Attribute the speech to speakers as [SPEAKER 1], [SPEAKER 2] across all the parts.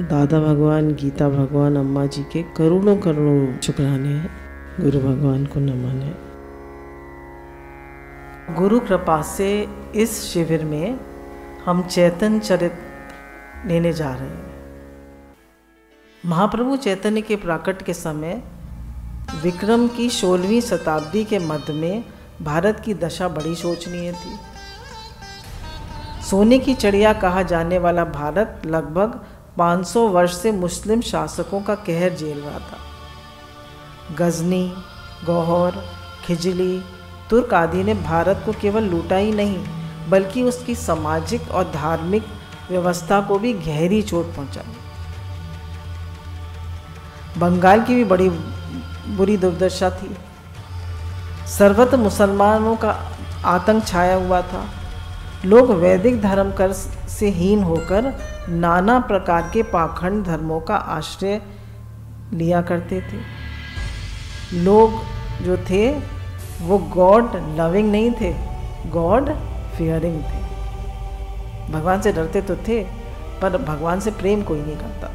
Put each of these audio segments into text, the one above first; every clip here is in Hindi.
[SPEAKER 1] दादा भगवान, गीता भगवान, अम्मा जी के करोड़ों करोड़ों शुक्राने हैं। गुरु भगवान को नमन है। गुरु कृपा से इस शिविर में हम चैतन्य चरित लेने जा रहे हैं। महाप्रभु चैतन्य के प्राकट के समय विक्रम की 16वीं शताब्दी के मध्य में भारत की दशा बड़ी शोचनीय थी। सोने की चिड़िया कहा जाने वाला भारत लगभग 500 वर्ष से मुस्लिम शासकों का कहर झेल रहा था। गजनी, गौहर, खिजली, तुर्क आदि ने भारत को केवल लूटा ही नहीं बल्कि उसकी सामाजिक और धार्मिक व्यवस्था को भी गहरी चोट पहुंचाई। बंगाल की भी बड़ी बुरी दुर्दशा थी। सर्वत्र मुसलमानों का आतंक छाया हुआ था। लोग वैदिक धर्म कर से हीन होकर नाना प्रकार के पाखंड धर्मों का आश्रय लिया करते थे। लोग जो थे वो गॉड लविंग नहीं थे, गॉड फियरिंग थे। भगवान से डरते तो थे पर भगवान से प्रेम कोई नहीं करता था।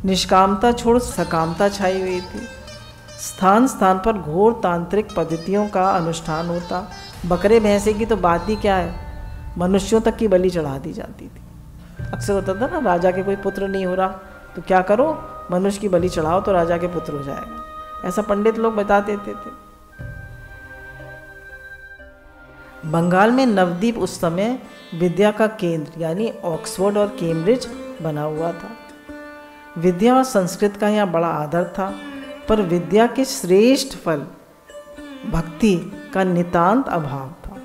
[SPEAKER 1] निष्कामता छोड़ सकामता छाई हुई थी। स्थान स्थान पर घोर तांत्रिक पद्धतियों का अनुष्ठान होता। बकरे भैंसे की तो बात ही क्या है, मनुष्यों तक की बलि चढ़ा दी जाती थी। अक्सर होता था ना, राजा के कोई पुत्र नहीं हो रहा तो क्या करो, मनुष्य की बलि चढ़ाओ तो राजा के पुत्र हो जाएगा। ऐसा पंडित लोग बता देते थे। बंगाल में नवद्वीप उस समय विद्या का केंद्र यानी ऑक्सफोर्ड और कैम्ब्रिज बना हुआ था। विद्या और संस्कृत का यहाँ बड़ा आदर था, पर विद्या के श्रेष्ठ फल भक्ति का नितांत अभाव था।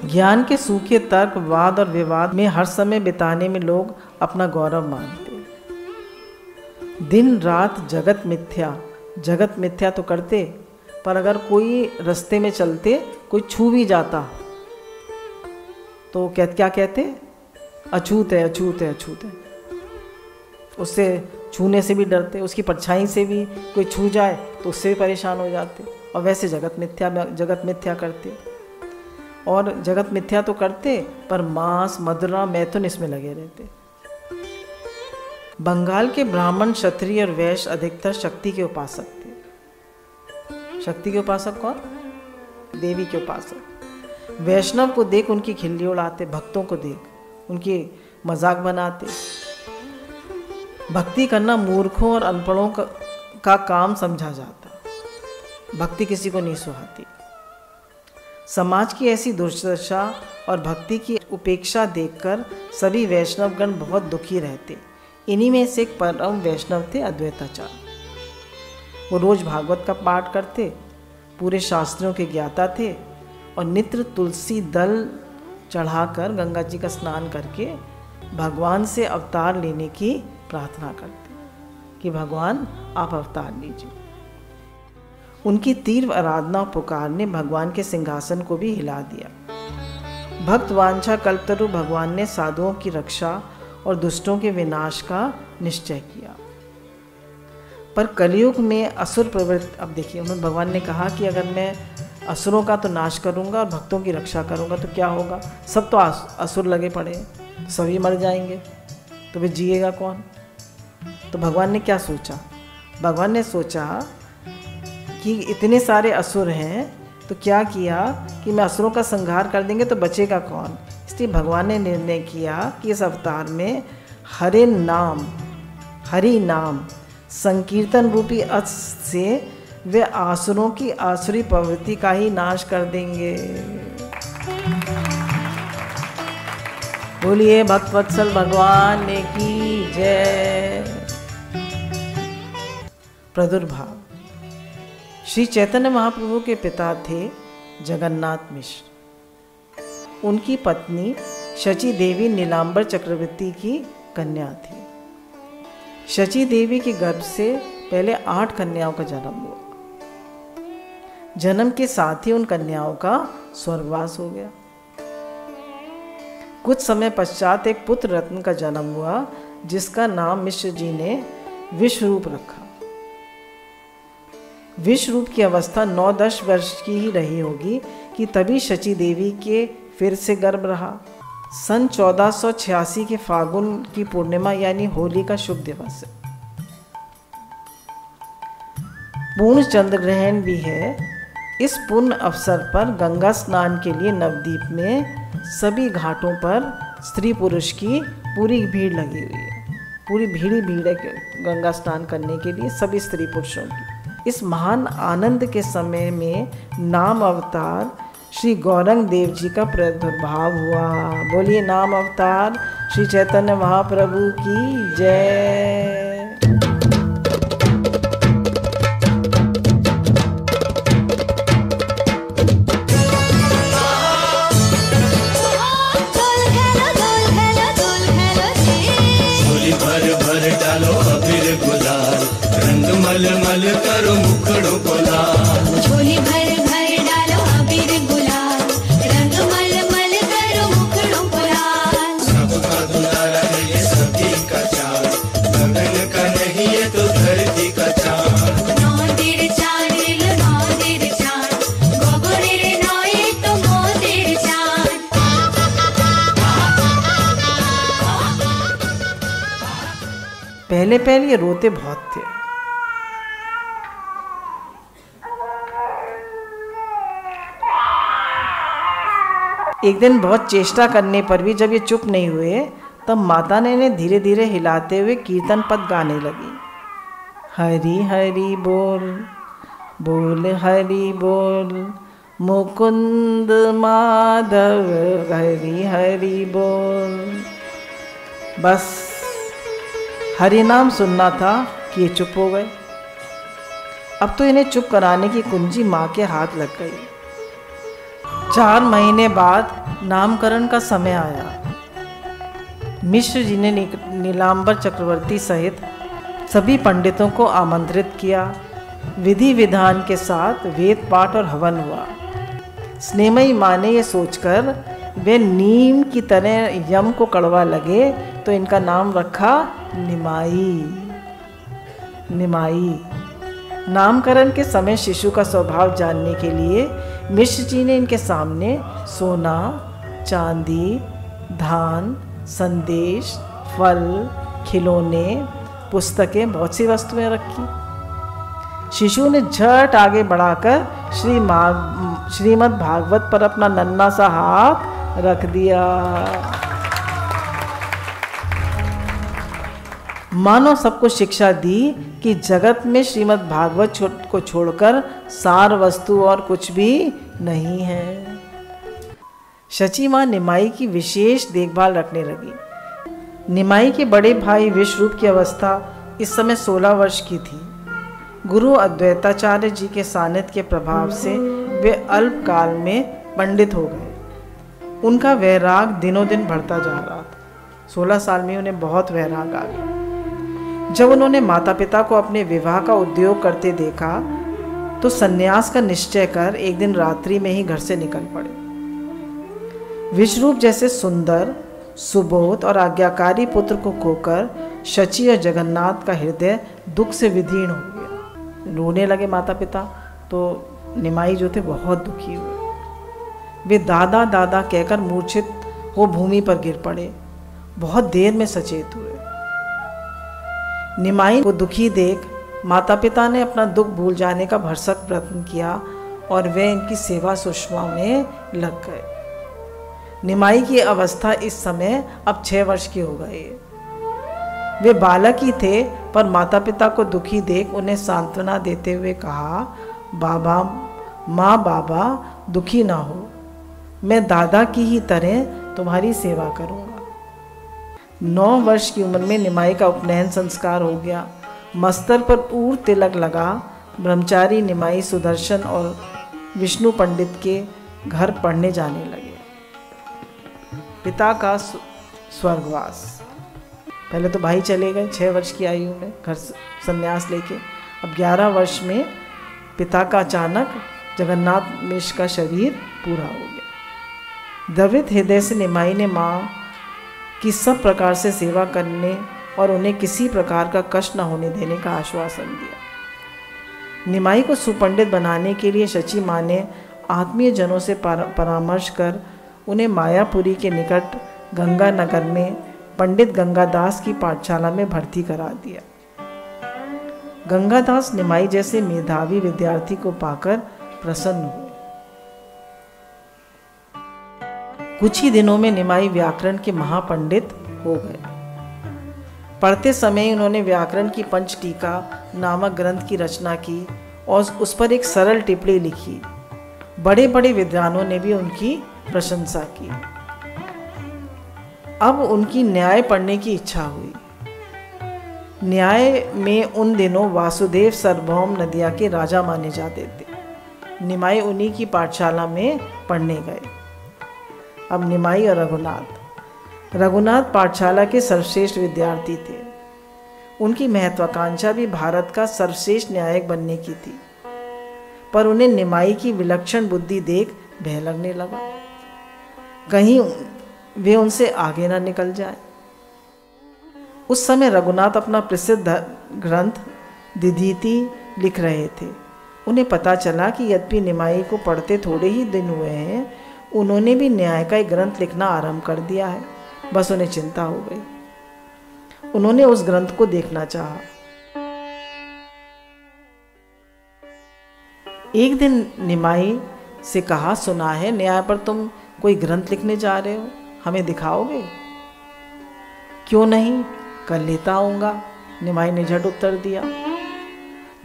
[SPEAKER 1] ज्ञान के सूखे तर्क, वाद और विवाद में हर समय बिताने में लोग अपना गौरव मानते। दिन रात जगत मिथ्या तो करते, पर अगर कोई रास्ते में चलते कोई छू भी जाता तो क्या कहते, अछूत है, अछूत है, अछूत है। उससे छूने से भी डरते, उसकी परछाई से भी कोई छू जाए तो उससे भी परेशान हो जाते। और वैसे जगत मिथ्या करते, और जगत मिथ्या तो करते पर मांस, मदिरा, मैथुन इसमें लगे रहते। बंगाल के ब्राह्मण, क्षत्रिय और वैश्य अधिकतर शक्ति के उपासक थे। शक्ति के उपासक कौन? देवी के उपासक। वैष्णव को देख उनकी खिल्ली उड़ाते, भक्तों को देख उनकी मजाक बनाते। भक्ति करना मूर्खों और अनपढ़ों का काम समझा जाता। भक्ति किसी को नहीं सुहाती। समाज की ऐसी दुर्दशा और भक्ति की उपेक्षा देखकर सभी वैष्णवगण बहुत दुखी रहते। इन्हीं में से एक परम वैष्णव थे अद्वैताचार्य। वो रोज भागवत का पाठ करते, पूरे शास्त्रों के ज्ञाता थे और नित्य तुलसी दल चढ़ाकर गंगा जी का स्नान करके भगवान से अवतार लेने की प्रार्थना करते कि भगवान आप अवतार लीजिए। उनकी तीव्र आराधना और पुकार ने भगवान के सिंहासन को भी हिला दिया। भक्त वांछा कल्पतरु भगवान ने साधुओं की रक्षा और दुष्टों के विनाश का निश्चय किया। पर कलयुग में असुर प्रवृत्ति, अब देखिए उन्होंने भगवान ने कहा कि अगर मैं असुरों का तो नाश करूंगा और भक्तों की रक्षा करूंगा तो क्या होगा, सब तो असुर लगे पड़े हैं, सभी मर जाएंगे, तो वे जिएगा कौन। तो भगवान ने क्या सोचा, भगवान ने सोचा कि इतने सारे असुर हैं तो क्या किया कि मैं असुरों का संहार कर देंगे तो बचेगा कौन। इसलिए भगवान ने निर्णय किया कि इस अवतार में हरि नाम संकीर्तन रूपी अस्त्र से वे आसुरों की आसुरी प्रवृत्ति का ही नाश कर देंगे। बोलिए भक्तवत्सल भगवान की जय। प्रादुर्भाव। श्री चैतन्य महाप्रभु के पिता थे जगन्नाथ मिश्र। उनकी पत्नी शची देवी नीलांबर चक्रवर्ती की कन्या थी। शची देवी के गर्भ से पहले 8 कन्याओं का जन्म हुआ। जन्म के साथ ही उन कन्याओं का स्वर्गवास हो गया। कुछ समय पश्चात एक पुत्र रत्न का जन्म हुआ जिसका नाम मिश्र जी ने विश्वरूप रखा। विश्वरूप की अवस्था 9-10 वर्ष की ही रही होगी कि तभी शची देवी के फिर से गर्भ रहा। सन 1486 के फागुन की पूर्णिमा यानी होली का शुभ दिवस है। पूर्ण चंद्र ग्रहण भी है। इस पुण्य अवसर पर गंगा स्नान के लिए नवद्वीप में सभी घाटों पर स्त्री पुरुष की पूरी भीड़ लगी हुई है। पूरी भीड़ ही भीड़ है गंगा स्नान करने के लिए सभी स्त्री पुरुषों की। इस महान आनंद के समय में नाम अवतार श्री गौरंग देव जी का प्रादुर्भाव हुआ। बोलिए नाम अवतार श्री चैतन्य महाप्रभु की जय।
[SPEAKER 2] डालो अबीर गुलाल, रंग मल मल करो मुखड़ों को लाल।
[SPEAKER 3] झोली भर भर डालो अबीर गुलाल, रंग मल मल करो मुखड़ों को लाल।
[SPEAKER 2] सबका दुलारा है ये सभी का चाल, गगन का नहीं है तो धरती का चाल।
[SPEAKER 3] नौ तेरे चांद रे नौ तेरे चांद, गोगोरे रे नौए तो मो तेरे चांद।
[SPEAKER 1] पहले पहले ये रोते बहुत थे। एक दिन बहुत चेष्टा करने पर भी जब ये चुप नहीं हुए तब माता ने इन्हें धीरे धीरे हिलाते हुए कीर्तन पद गाने लगी। हरि हरि बोल, बोल हरि बोल, मुकुंद माधव हरि हरि बोल। बस हरि नाम सुनना था कि ये चुप हो गए। अब तो इन्हें चुप कराने की कुंजी माँ के हाथ लग गई। 4 महीने बाद नामकरण का समय आया। मिश्र जी ने नीलांबर चक्रवर्ती सहित सभी पंडितों को आमंत्रित किया। विधि विधान के साथ वेद पाठ और हवन हुआ। स्नेहमयी माँ ने यह सोचकर वे नीम की तरह यम को कड़वा लगे तो इनका नाम रखा निमाई। निमाई। नामकरण के समय शिशु का स्वभाव जानने के लिए मिश्र जी ने इनके सामने सोना, चांदी, धान, संदेश, फल, खिलौने, पुस्तकें, बहुत सी वस्तुएं रखी। शिशु ने झट आगे बढ़ाकर श्रीमद् भागवत पर अपना नन्हा सा हाथ रख दिया। मानो सबको शिक्षा दी कि जगत में श्रीमद् भागवत को छोड़कर सार वस्तु और कुछ भी नहीं है। शची माँ निमाई की विशेष देखभाल रखने लगी। निमाई के बड़े भाई विश्वरूप की अवस्था इस समय 16 वर्ष की थी। गुरु अद्वैताचार्य जी के सानिध्य के प्रभाव से वे अल्प काल में पंडित हो गए। उनका वैराग दिनों दिन बढ़ता जा रहा था। 16 साल में उन्हें बहुत वैराग आ गया। जब उन्होंने माता पिता को अपने विवाह का उद्योग करते देखा तो सन्यास का निश्चय कर एक दिन रात्रि में ही घर से निकल पड़े। विश्वरूप जैसे सुंदर, सुबोध और आज्ञाकारी पुत्र को खोकर शची और जगन्नाथ का हृदय दुख से विदीर्ण हो गया। रोने लगे माता पिता तो निमाई जो थे बहुत दुखी हुए। वे दादा दादा कहकर मूर्छित हो भूमि पर गिर पड़े। बहुत देर में सचेत हुए। निमाई को दुखी देख माता पिता ने अपना दुख भूल जाने का भरसक प्रयत्न किया और वे इनकी सेवा सुषमा में लग गए। निमाई की अवस्था इस समय अब 6 वर्ष की हो गई है। वे बालक ही थे पर माता पिता को दुखी देख उन्हें सांत्वना देते हुए कहा, बाबा दुखी ना हो, मैं दादा की ही तरह तुम्हारी सेवा करूँगा। 9 वर्ष की उम्र में निमाई का उपनयन संस्कार हो गया। मस्तर पर पूर्ण तिलक लगा। ब्रह्मचारी निमाई सुदर्शन और विष्णु पंडित के घर पढ़ने जाने लगे। पिता का स्वर्गवास। पहले तो भाई चले गए 6 वर्ष की आयु में घर संन्यास लेके। अब 11 वर्ष में पिता का अचानक जगन्नाथ मिश्र का शरीर पूरा हो गया। द्रवित हृदय से निमाई ने माँ की सब प्रकार से सेवा करने और उन्हें किसी प्रकार का कष्ट न होने देने का आश्वासन दिया। निमाई को सुपंडित बनाने के लिए शची माँ ने आत्मीय जनों से परामर्श कर उन्हें मायापुरी के निकट गंगा नगर में पंडित गंगादास की पाठशाला में भर्ती करा दिया। गंगादास निमाई जैसे मेधावी विद्यार्थी को पाकर प्रसन्न हुए। कुछ ही दिनों में निमाई व्याकरण के महापंडित हो गए। पढ़ते समय उन्होंने व्याकरण की पंचटीका नामक ग्रंथ की रचना की और उस पर एक सरल टिप्पणी लिखी। बड़े बड़े विद्वानों ने भी उनकी प्रशंसा की। अब उनकी न्याय पढ़ने की इच्छा हुई। न्याय में उन दिनों वासुदेव सार्वभौम नदिया के राजा माने जाते थे। निमाई उन्हीं की पाठशाला में पढ़ने गए। अब निमाई और रघुनाथ पाठशाला के सर्वश्रेष्ठ विद्यार्थी थे। उनकी महत्वाकांक्षा भी भारत का सर्वश्रेष्ठ न्यायिक बनने की थी, पर उन्हें निमाई की विलक्षण बुद्धि देख भय लगने लगा, कहीं वे उनसे आगे ना निकल जाए। उस समय रघुनाथ अपना प्रसिद्ध ग्रंथ दिधीति लिख रहे थे। उन्हें पता चला कि यद्यपि निमाई को पढ़ते थोड़े ही दिन हुए हैं, उन्होंने भी न्याय का एक ग्रंथ लिखना आरंभ कर दिया है। बस उन्हें चिंता हो गई। उन्होंने उस ग्रंथ को देखना चाहा। एक दिन निमाई से कहा, सुना है न्याय पर तुम कोई ग्रंथ लिखने जा रहे हो, हमें दिखाओगे? क्यों नहीं, कल लेता आऊंगा, निमाई ने झट उत्तर दिया।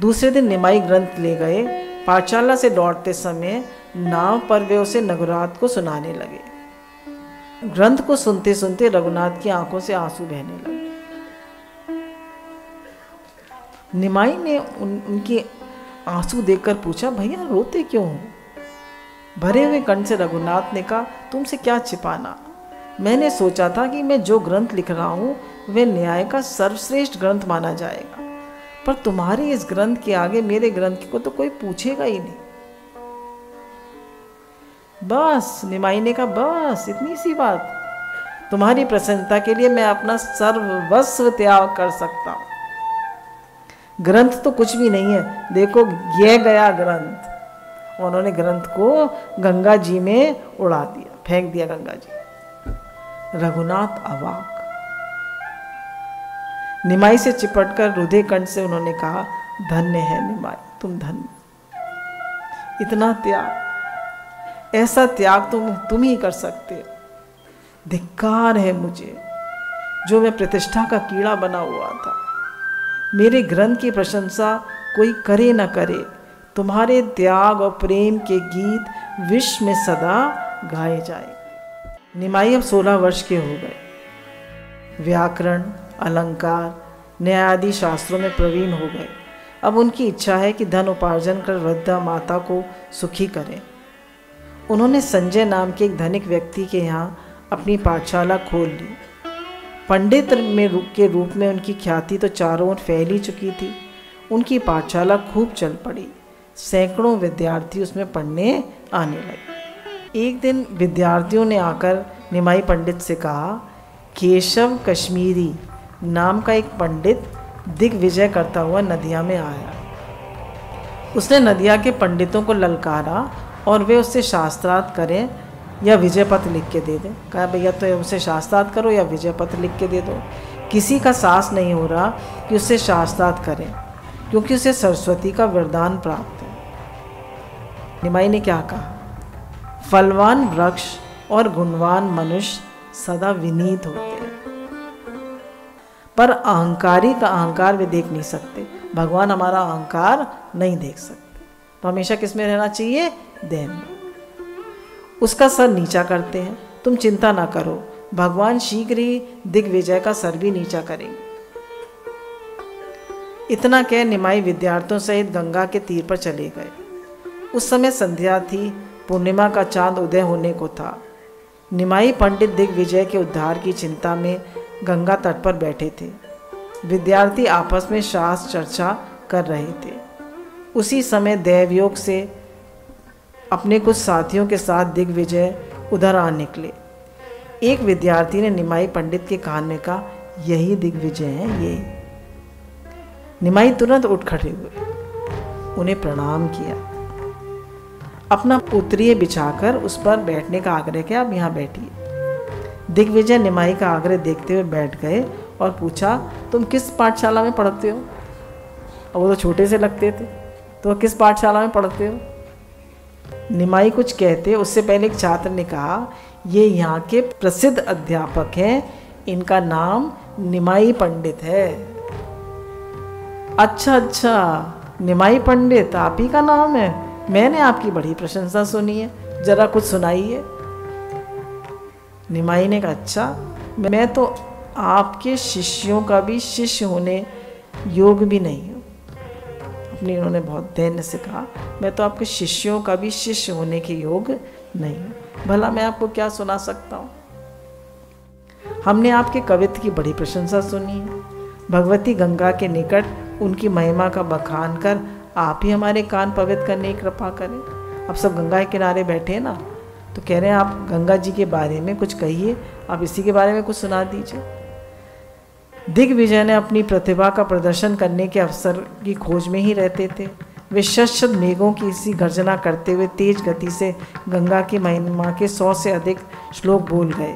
[SPEAKER 1] दूसरे दिन निमाई ग्रंथ ले गए। पाठशाला से लौटते समय नाव पर वे उसे रघुनाथ को सुनाने लगे। ग्रंथ को सुनते सुनते रघुनाथ की आंखों से आंसू बहने लगे। निमाई ने उनके आंसू देखकर पूछा, भैया रोते क्यों हो? भरे हुए कंठ से रघुनाथ ने कहा, तुमसे क्या छिपाना, मैंने सोचा था कि मैं जो ग्रंथ लिख रहा हूं वह न्याय का सर्वश्रेष्ठ ग्रंथ माना जाएगा, पर तुम्हारे इस ग्रंथ के आगे मेरे ग्रंथ को तो कोई पूछेगा ही नहीं। बस, निमाई ने कहा, बस इतनी सी बात? तुम्हारी प्रसन्नता के लिए मैं अपना सर्वस्व त्याग कर सकता हूं। ग्रंथ तो कुछ भी नहीं है, देखो ये गया ग्रंथ। उन्होंने ग्रंथ को गंगा जी में उड़ा दिया, फेंक दिया गंगा जी। रघुनाथ अवाक। निमाई से चिपटकर रुधे कंठ से उन्होंने कहा, धन्य है निमाई, तुम धन्य। इतना त्याग, ऐसा त्याग तुम ही कर सकते हो। धिक्कार है मुझे, जो मैं प्रतिष्ठा का कीड़ा बना हुआ था। मेरे ग्रंथ की प्रशंसा कोई करे न करे, तुम्हारे त्याग और प्रेम के गीत विश्व में सदा गाए जाए। निमाई अब 16 वर्ष के हो गए। व्याकरण, अलंकार, न्याय आदि शास्त्रों में प्रवीण हो गए। अब उनकी इच्छा है कि धन उपार्जन कर वृद्धा माता को सुखी करें। उन्होंने संजय नाम के एक धनिक व्यक्ति के यहाँ अपनी पाठशाला खोल ली। पंडित के रूप में उनकी ख्याति तो चारों ओर फैल ही चुकी थी। उनकी पाठशाला खूब चल पड़ी। सैकड़ों विद्यार्थी उसमें पढ़ने आने लगे। एक दिन विद्यार्थियों ने आकर निमाई पंडित से कहा, केशव कश्मीरी नाम का एक पंडित दिग्विजय करता हुआ नदिया में आया। उसने नदिया के पंडितों को ललकारा और वे उससे शास्त्रार्थ करें या विजय पत्र लिख के दे दें। कहा, भैया तो उसे शास्त्रार्थ करो या विजय पत्र लिख के दे दो। किसी का साहस नहीं हो रहा कि उससे शास्त्रार्थ करें, क्योंकि उसे सरस्वती का वरदान प्राप्त है। निमाई ने क्या कहा, फलवान वृक्ष और गुणवान मनुष्य सदा विनीत होते हैं, पर अहंकारी का अहंकार वे देख नहीं सकते। भगवान हमारा अहंकार नहीं देख सकते। तो हमेशा किस में रहना चाहिए? देह में। उसका सर नीचा करते हैं। तुम चिंता ना करो, भगवान शीघ्र ही दिग्विजय का सर भी नीचा करेंगे। इतना कह निमाई विद्यार्थियों सहित गंगा के तीर पर चले गए। उस समय संध्या थी, पूर्णिमा का चांद उदय होने को था। निमाई पंडित दिग्विजय के उद्धार की चिंता में गंगा तट पर बैठे थे। विद्यार्थी आपस में शास्त्र चर्चा कर रहे थे। उसी समय दैवयोग से अपने कुछ साथियों के साथ दिग्विजय उधर आ निकले। एक विद्यार्थी ने निमाई पंडित के कान में कहा, यही दिग्विजय हैं, यही। निमाई तुरंत उठ खड़े हुए, उन्हें प्रणाम किया। अपना उतरिये बिछाकर उस पर बैठने का आग्रह किया, आप यहाँ बैठिए। दिग्विजय निमाई का आग्रह देखते हुए बैठ गए और पूछा, तुम किस पाठशाला में पढ़ते हो? और वो तो छोटे से लगते थे, तो किस पाठशाला में पढ़ते हो? निमाई कुछ कहते उससे पहले एक छात्र ने कहा, ये यहाँ के प्रसिद्ध अध्यापक हैं, इनका नाम निमाई पंडित है। अच्छा अच्छा, निमाई पंडित आप ही का नाम है? मैंने आपकी बड़ी प्रशंसा सुनी है, जरा कुछ सुनाइए। निमाई ने कहा, अच्छा, मैं तो आपके शिष्यों का भी शिष्य होने योग्य भी नहीं हूँ। अपनी उन्होंने बहुत दैन्य से कहा, मैं तो आपके शिष्यों का भी शिष्य होने के योग्य नहीं हूँ, भला मैं आपको क्या सुना सकता हूँ? हमने आपके कवित्व की बड़ी प्रशंसा सुनी है। भगवती गंगा के निकट उनकी महिमा का बखान कर आप ही हमारे कान पवित्र करने की कृपा करें। अब सब गंगा के किनारे बैठे हैं ना, तो कह रहे हैं आप गंगा जी के बारे में कुछ कहिए, आप इसी के बारे में कुछ सुना दीजिए। दिग्विजय ने अपनी प्रतिभा का प्रदर्शन करने के अवसर की खोज में ही रहते थे। वे शत मेघों की इसी गर्जना करते हुए तेज गति से गंगा की महिमा के 100 से अधिक श्लोक बोल गए।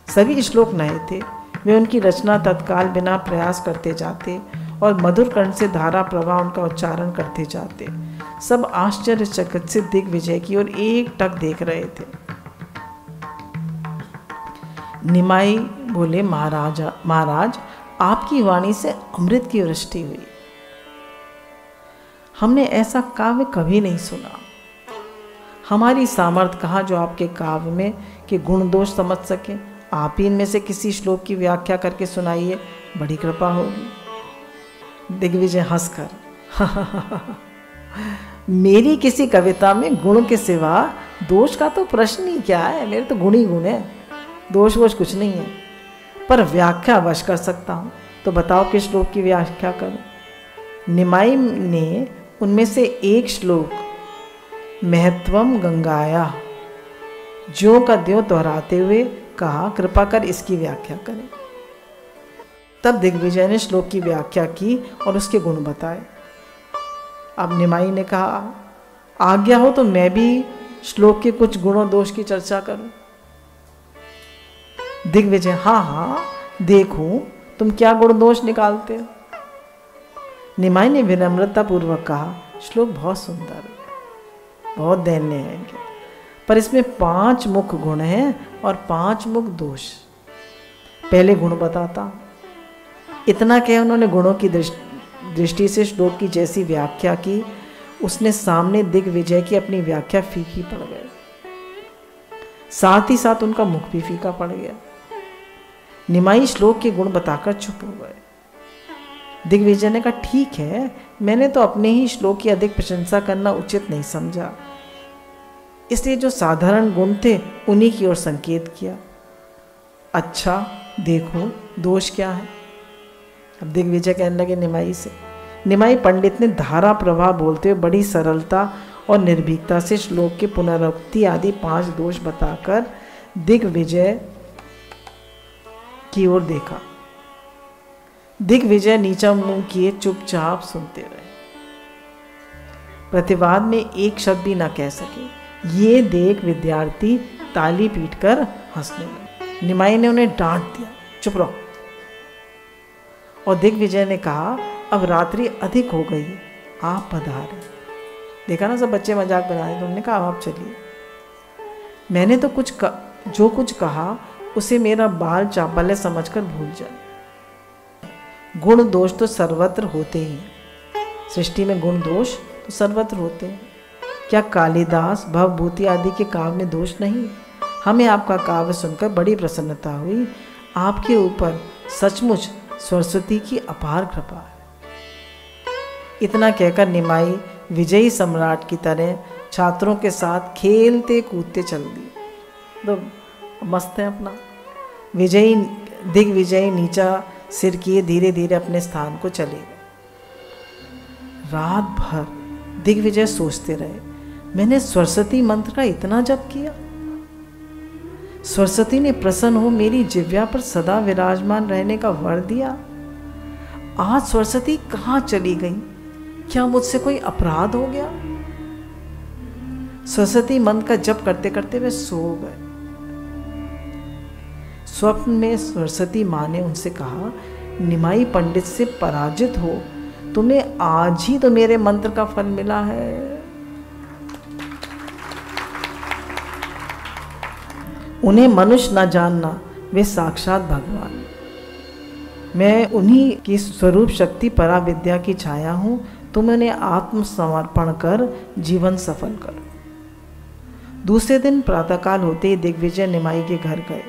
[SPEAKER 1] सभी श्लोक नए थे, वे उनकी रचना तत्काल बिना प्रयास करते जाते और मधुर कंठ से धारा प्रवाह उनका उच्चारण करते जाते। सब आश्चर्यचकित से दिग्विजय की ओर एक टक देख रहे थे। निमाई बोले, महाराज आपकी वाणी से अमृत की वृष्टि हुई। हमने ऐसा काव्य कभी नहीं सुना। हमारी सामर्थ्य कहाँ जो आपके काव्य में के गुण दोष समझ सके। आप ही इनमें से किसी श्लोक की व्याख्या करके सुनाइए, बड़ी कृपा होगी। दिग्विजय हंसकर मेरी किसी कविता में गुण के सिवा दोष का तो प्रश्न ही क्या है, मेरे तो गुण ही गुण है, दोष वोष कुछ नहीं है। पर व्याख्या अवश्य कर सकता हूँ, तो बताओ किस श्लोक की व्याख्या करूँ। निमाई ने उनमें से एक श्लोक महत्वम गंगाया ज्यों का त्यों दोहराते हुए कहा, कृपा कर इसकी व्याख्या करें। तब दिग्विजय ने श्लोक की व्याख्या की और उसके गुण बताए। अब निमाई ने कहा, आज्ञा हो तो मैं भी श्लोक के कुछ गुणों दोष की चर्चा करूं। दिग्विजय, हाँ, देखूं तुम क्या गुण दोष निकालते हो। निमाई ने विनम्रता पूर्वक कहा, श्लोक बहुत सुंदर है, बहुत दैन्य है, पर इसमें 5 मुख्य गुण हैं और 5 मुख्य दोष। पहले गुण बताता हूं। इतना कह उन्होंने गुणों की दृष्टि से श्लोक की जैसी व्याख्या की, उसने सामने दिग्विजय की अपनी व्याख्या फीकी पड़ गई। साथ ही साथ उनका मुख भी फीका पड़ गया। निमाई श्लोक के गुण बताकर चुप हो गए। दिग्विजय ने कहा, ठीक है, मैंने तो अपने ही श्लोक की अधिक प्रशंसा करना उचित नहीं समझा, इसलिए जो साधारण गुण थे उन्हीं की ओर संकेत किया। अच्छा, देखो दोष क्या है। अब दिग्विजय कहने लगे निमाई से। निमाई पंडित ने धारा प्रवाह बोलते हुए बड़ी सरलता और निर्भीकता से श्लोक के पुनरावृत्ति आदि 5 दोष बताकर दिग्विजय की ओर देखा। दिग्विजय नीचा मुंह किए चुपचाप सुनते रहे, प्रतिवाद में एक शब्द भी ना कह सके। ये देख विद्यार्थी ताली पीटकर हंसने लगे। निमाई ने उन्हें डांट दिया, चुप रहो। और दिग्विजय ने कहा, अब रात्रि अधिक हो गई, आप पधारें। देखा ना, सब बच्चे मजाक बना रहे, तुमने कहा आप चलिए। मैंने तो जो कुछ कहा उसे मेरा बाल चापल्य समझकर भूल जाए। गुण दोष तो सर्वत्र होते ही, सृष्टि में गुण दोष तो सर्वत्र होते हैं। क्या कालिदास भवभूति आदि के काव्य में दोष नहीं? हमें आपका काव्य सुनकर बड़ी प्रसन्नता हुई। आपके ऊपर सचमुच सरस्वती की अपार कृपा है। इतना कहकर निमाई विजयी सम्राट की तरह छात्रों के साथ खेलते कूदते चल दिए। तो मस्त है अपना। दिग्विजय नीचा सिर किए धीरे धीरे अपने स्थान को चले गए। रात भर दिग्विजय सोचते रहे, मैंने सरस्वती मंत्र का इतना जप किया, सरस्वती ने प्रसन्न हो मेरी जिह्वा पर सदा विराजमान रहने का वर दिया। आज सरस्वती कहाँ चली गई? क्या मुझसे कोई अपराध हो गया? सरस्वती मंत्र का जप करते करते वे सो गए। स्वप्न में सरस्वती माँ ने उनसे कहा, निमाई पंडित से पराजित हो, तुम्हें आज ही तो मेरे मंत्र का फल मिला है। उन्हें मनुष्य न जानना, वे साक्षात भगवान। मैं उन्हीं की स्वरूप शक्ति पराविद्या की छाया हूँ, तुम उन्हें आत्मसमर्पण कर जीवन सफल करो। दूसरे दिन प्रातःकाल होते ही दिग्विजय निमाई के घर गए।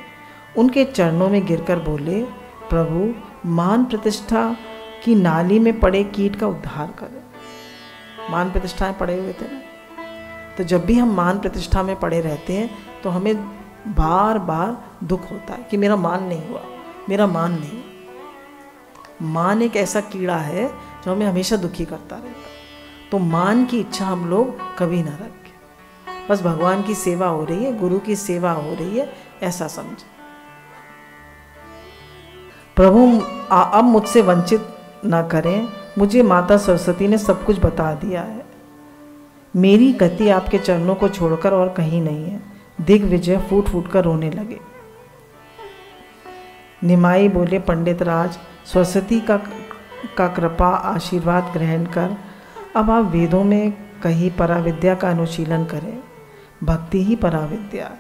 [SPEAKER 1] उनके चरणों में गिरकर बोले, प्रभु, मान प्रतिष्ठा की नाली में पड़े कीट का उद्धार करें। मान प्रतिष्ठाएं पड़े हुए थे ना, तो जब भी हम मान प्रतिष्ठा में पड़े रहते हैं तो हमें बार बार दुख होता है कि मेरा मान नहीं हुआ, मेरा मान नहीं हुआ। मान एक ऐसा कीड़ा है जो हमें हमेशा दुखी करता रहता है। तो मान की इच्छा हम लोग कभी ना रखें। बस भगवान की सेवा हो रही है, गुरु की सेवा हो रही है, ऐसा समझें। प्रभु अब मुझसे वंचित ना करें, मुझे माता सरस्वती ने सब कुछ बता दिया है। मेरी गति आपके चरणों को छोड़कर और कहीं नहीं है। दिग्विजय फूट फूट कर रोने लगे। निमाई बोले, पंडित राज, सरस्वती का कृपा आशीर्वाद ग्रहण कर अब आप वेदों में कही पराविद्या का अनुशीलन करें। भक्ति ही पराविद्या है,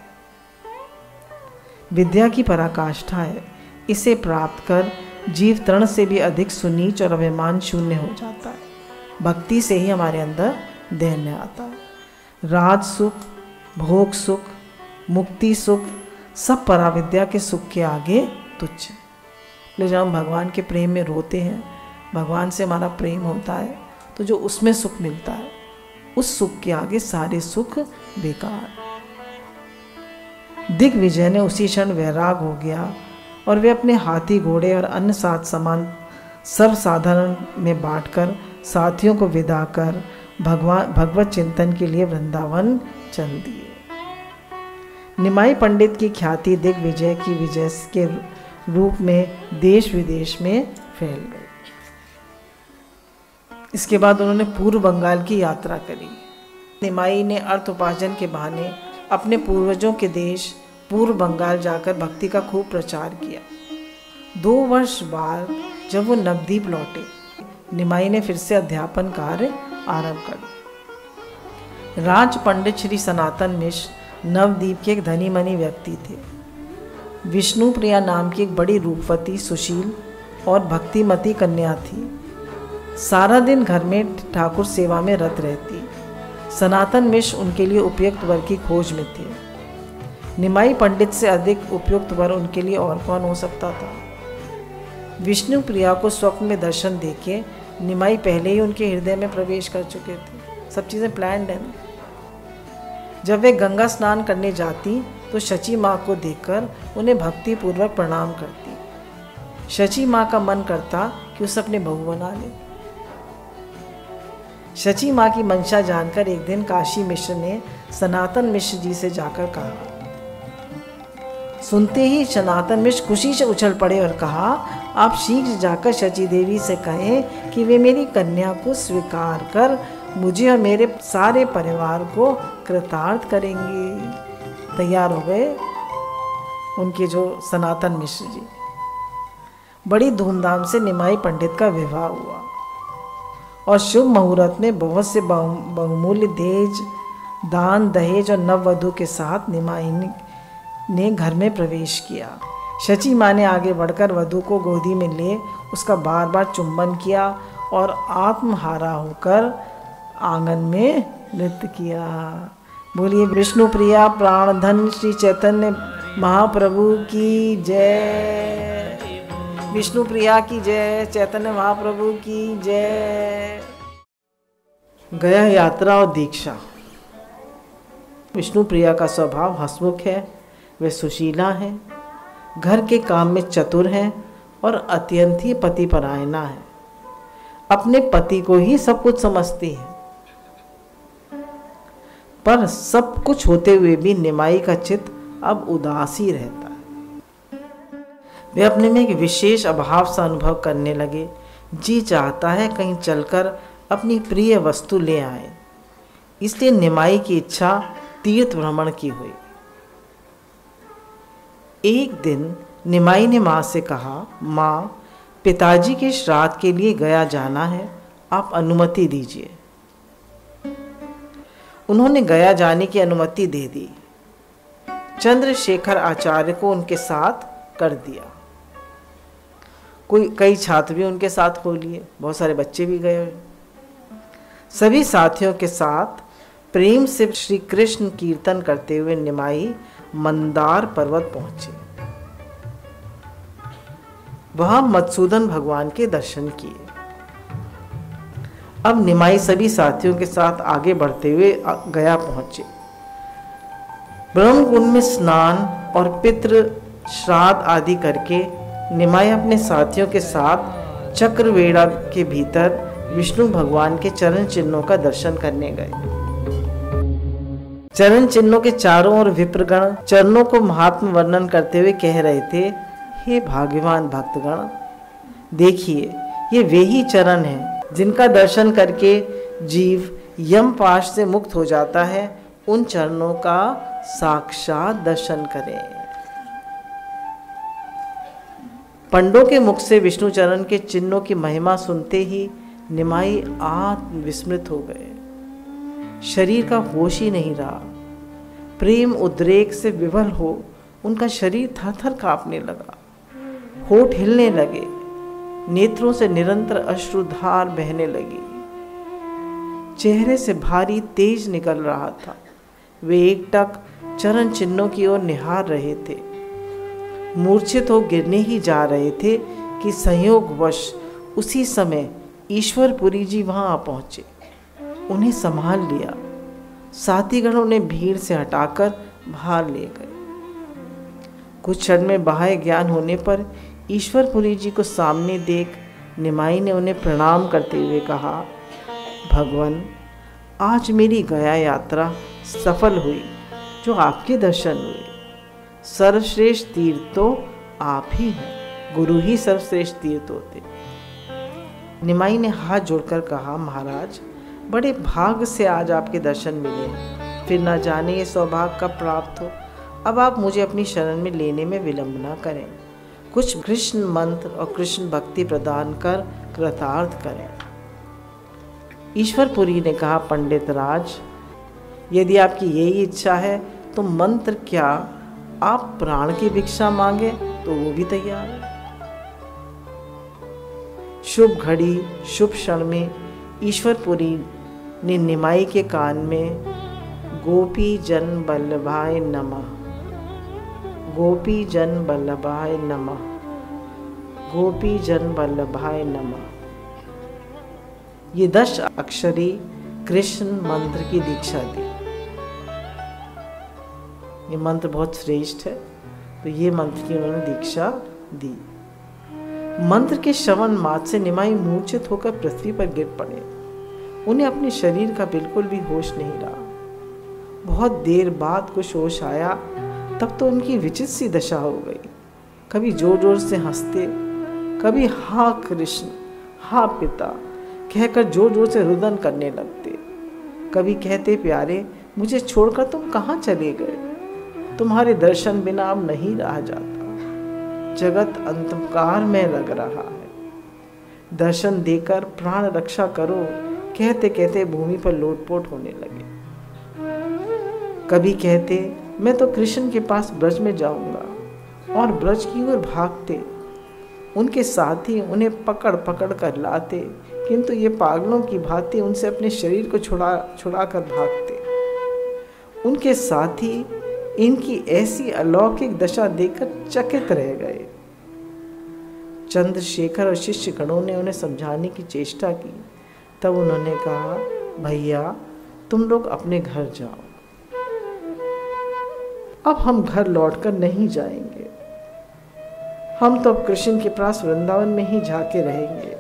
[SPEAKER 1] विद्या की पराकाष्ठा है। इसे प्राप्त कर जीव तृण से भी अधिक सुनीच और अभिमान शून्य हो जाता है। भक्ति से ही हमारे अंदर दैन्य आता है। राज सुख, भोग सुख, मुक्ति सुख सब पराविद्या के सुख के आगे तुच्छ है। ले जब हम भगवान के प्रेम में रोते हैं, भगवान से हमारा प्रेम होता है, तो जो उसमें सुख मिलता है, उस सुख के आगे सारे सुख बेकार। दिग्विजय ने उसी क्षण वैराग हो गया और वे अपने हाथी, घोड़े और अन्य साथ सामान सर्व साधारण में बांटकर साथियों को विदा कर भगवत चिंतन के लिए वृंदावन चल दिए। निमाई पंडित की ख्याति दिग्विजय की विजय के रूप में देश विदेश में फैल गई। इसके बाद उन्होंने पूर्व बंगाल की यात्रा करी। निमाई ने अर्थ उपार्जन के बहाने अपने पूर्वजों के देश पूर्व बंगाल जाकर भक्ति का खूब प्रचार किया। 2 वर्ष बाद जब वो नवद्वीप लौटे, निमाई ने फिर से अध्यापन कार्य आरंभ कर दिया। राज पंडित श्री सनातन मिश्र नवद्वीप के एक धनी मनी व्यक्ति थे। विष्णु प्रिया नाम की एक बड़ी रूपवती, सुशील और भक्तिमती कन्या थी। सारा दिन घर में ठाकुर सेवा में रत रहती। सनातन मिश्र उनके लिए उपयुक्त वर की खोज में थे। निमाई पंडित से अधिक उपयुक्त वर उनके लिए और कौन हो सकता था। विष्णु प्रिया को स्वप्न में दर्शन देके निमाई पहले ही उनके हृदय में प्रवेश कर चुके थे। सब चीज़ें प्लान्ड है ना। जब वे गंगा स्नान करने जाती तो शची माँ को देखकर उन्हें भक्ति पूर्वक प्रणाम करती। शची माँ का मन करता कि उसे अपने बहू बना ले। शची माँ की मंशा जानकर एक दिन काशी मिश्र ने सनातन मिश्र जी से जाकर कहा। सुनते ही सनातन मिश्र खुशी से उछल पड़े और कहा, आप शीघ्र जाकर शची देवी से कहें कि वे मेरी कन्या को स्वीकार कर मुझे और मेरे सारे परिवार को कृतार्थ करेंगे। तैयार हो गए उनके जो सनातन मिश्र जी। बड़ी धूमधाम से निमाई पंडित का विवाह हुआ और शुभ मुहूर्त में बहुत से बहुमूल्य दहेज, दान, दहेज और नववधु के साथ निमाई ने घर में प्रवेश किया। शची माँ ने आगे बढ़कर वधु को गोदी में ले उसका बार बार चुंबन किया और आत्महारा होकर आंगन में नृत्य किया। बोलिए विष्णु प्रिया प्राणधन श्री चैतन्य महाप्रभु की जय। विष्णु प्रिया की जय, चैतन्य महाप्रभु की जय। गया यात्रा और दीक्षा। विष्णु प्रिया का स्वभाव हंसमुख है, वे सुशीला हैं, घर के काम में चतुर हैं और अत्यंत ही पतिपरायणा है। अपने पति को ही सब कुछ समझती है। पर सब कुछ होते हुए भी निमाई का चित्त अब उदास ही रहता है। वे अपने में एक विशेष अभाव सा अनुभव करने लगे। जी चाहता है कहीं चलकर अपनी प्रिय वस्तु ले आए। इसलिए निमाई की इच्छा तीर्थ भ्रमण की हुई। एक दिन निमाई ने माँ से कहा, माँ, पिताजी के श्राद्ध के लिए गया जाना है, आप अनुमति दीजिए। उन्होंने गया जाने की अनुमति दे दी। चंद्रशेखर आचार्य को उनके साथ कर दिया। कई छात्र भी उनके साथ हो लिए, बहुत सारे बच्चे भी गए। सभी साथियों के साथ प्रेम से श्री कृष्ण कीर्तन करते हुए निमाई मंदार पर्वत पहुंचे। वहां मधुसूदन भगवान के दर्शन किए। अब निमाई सभी साथियों के साथ आगे बढ़ते हुए गया पहुंचे। ब्रह्मकुंड में स्नान और पितृ श्राद्ध आदि करके निमाई अपने साथियों के साथ चक्रवेड़ा के भीतर विष्णु भगवान के चरण चिन्हों का दर्शन करने गए। चरण चिन्हों के चारों ओर विप्रगण चरणों को महात्म वर्णन करते हुए कह रहे थे, हे भाग्यवान भक्तगण, देखिए ये वे ही चरण हैं जिनका दर्शन करके जीव यम पाश से मुक्त हो जाता है। उन चरणों का साक्षात दर्शन करें। पंडों के मुख से विष्णु चरण के चिन्हों की महिमा सुनते ही निमाई आत्म विस्मृत हो गए। शरीर का होश ही नहीं रहा। प्रेम उद्रेक से विवल हो उनका शरीर थर-थर कांपने लगा। होठ हिलने लगे। नेत्रों से निरंतर अश्रुधार बहने लगी। चेहरे से भारी तेज निकल रहा था। वे एकटक चरण चिन्हों की ओर निहार रहे थे। मूर्छित हो गिरने ही जा रहे थे कि संयोगवश उसी समय ईश्वरपुरी जी वहां आ पहुंचे। उन्हें संभाल लिया। साथीगण उन्हें भीड़ से हटाकर बाहर ले गए। कुछ क्षण में बाह्य ज्ञान होने पर ईश्वरपुरी जी को सामने देख निमाई ने उन्हें प्रणाम करते हुए कहा, भगवान, आज मेरी गया यात्रा सफल हुई जो आपके दर्शन हुए। सर्वश्रेष्ठ तीर्थ तो आप ही हैं। गुरु ही सर्वश्रेष्ठ तीर्थ होते। निमाई ने हाथ जोड़कर कहा, महाराज, बड़े भाग्य से आज आपके दर्शन मिले, फिर न जाने ये सौभाग्य कब प्राप्त हो। अब आप मुझे अपनी शरण में लेने में विलंब न करें। कुछ कृष्ण मंत्र और कृष्ण भक्ति प्रदान कर कृतार्थ करें। ईश्वरपुरी ने कहा, पंडित राज, यदि आपकी यही इच्छा है तो मंत्र क्या, आप प्राण की भिक्षा मांगे तो वो भी तैयार है। शुभ घड़ी शुभ क्षण में ईश्वरपुरी ने निमाई के कान में गोपी जन बल्लभाय नमः, गोपी जन बल्लभाय नमः, गोपी जन बल्लभाय नमः, ये 10 अक्षरी कृष्ण मंत्र की दीक्षा दी। ये मंत्र बहुत श्रेष्ठ है, तो ये मंत्र की उन्होंने दीक्षा दी। मंत्र के श्रवण मात्र से निमाई मूर्छित होकर पृथ्वी पर गिर पड़े। उन्हें अपने शरीर का बिल्कुल भी होश नहीं रहा। बहुत देर बाद कुछ होश आया, तब तो उनकी विचित्र सी दशा हो गई। कभी जोर जोर से हंसते, कभी हा कृष्ण, हा पिता कहकर जोर जोर से रुदन करने लगते। कभी कहते, प्यारे, मुझे छोड़कर तुम कहाँ चले गए? तुम्हारे दर्शन बिना अब नहीं रहा जाता। जगत अंधकार में लग रहा है। दर्शन देकर प्राण रक्षा करो, कहते कहते भूमि पर लोटपोट होने लगे। कभी कहते, मैं तो कृष्ण के पास ब्रज में जाऊंगा, और ब्रज की ओर भागते। उनके साथी उन्हें पकड़ पकड़ कर लाते, किंतु ये पागलों की भांति उनसे अपने शरीर को छुड़ा कर भागते। उनके साथी इनकी ऐसी अलौकिक दशा देखकर चकित रह गए। चंद्रशेखर और शिष्य गणों ने उन्हें समझाने की चेष्टा की। तब उन्होंने कहा, भैया, तुम लोग अपने घर जाओ। अब हम घर लौटकर नहीं जाएंगे। हम तो अब कृष्ण के पास वृंदावन में ही जाके रहेंगे।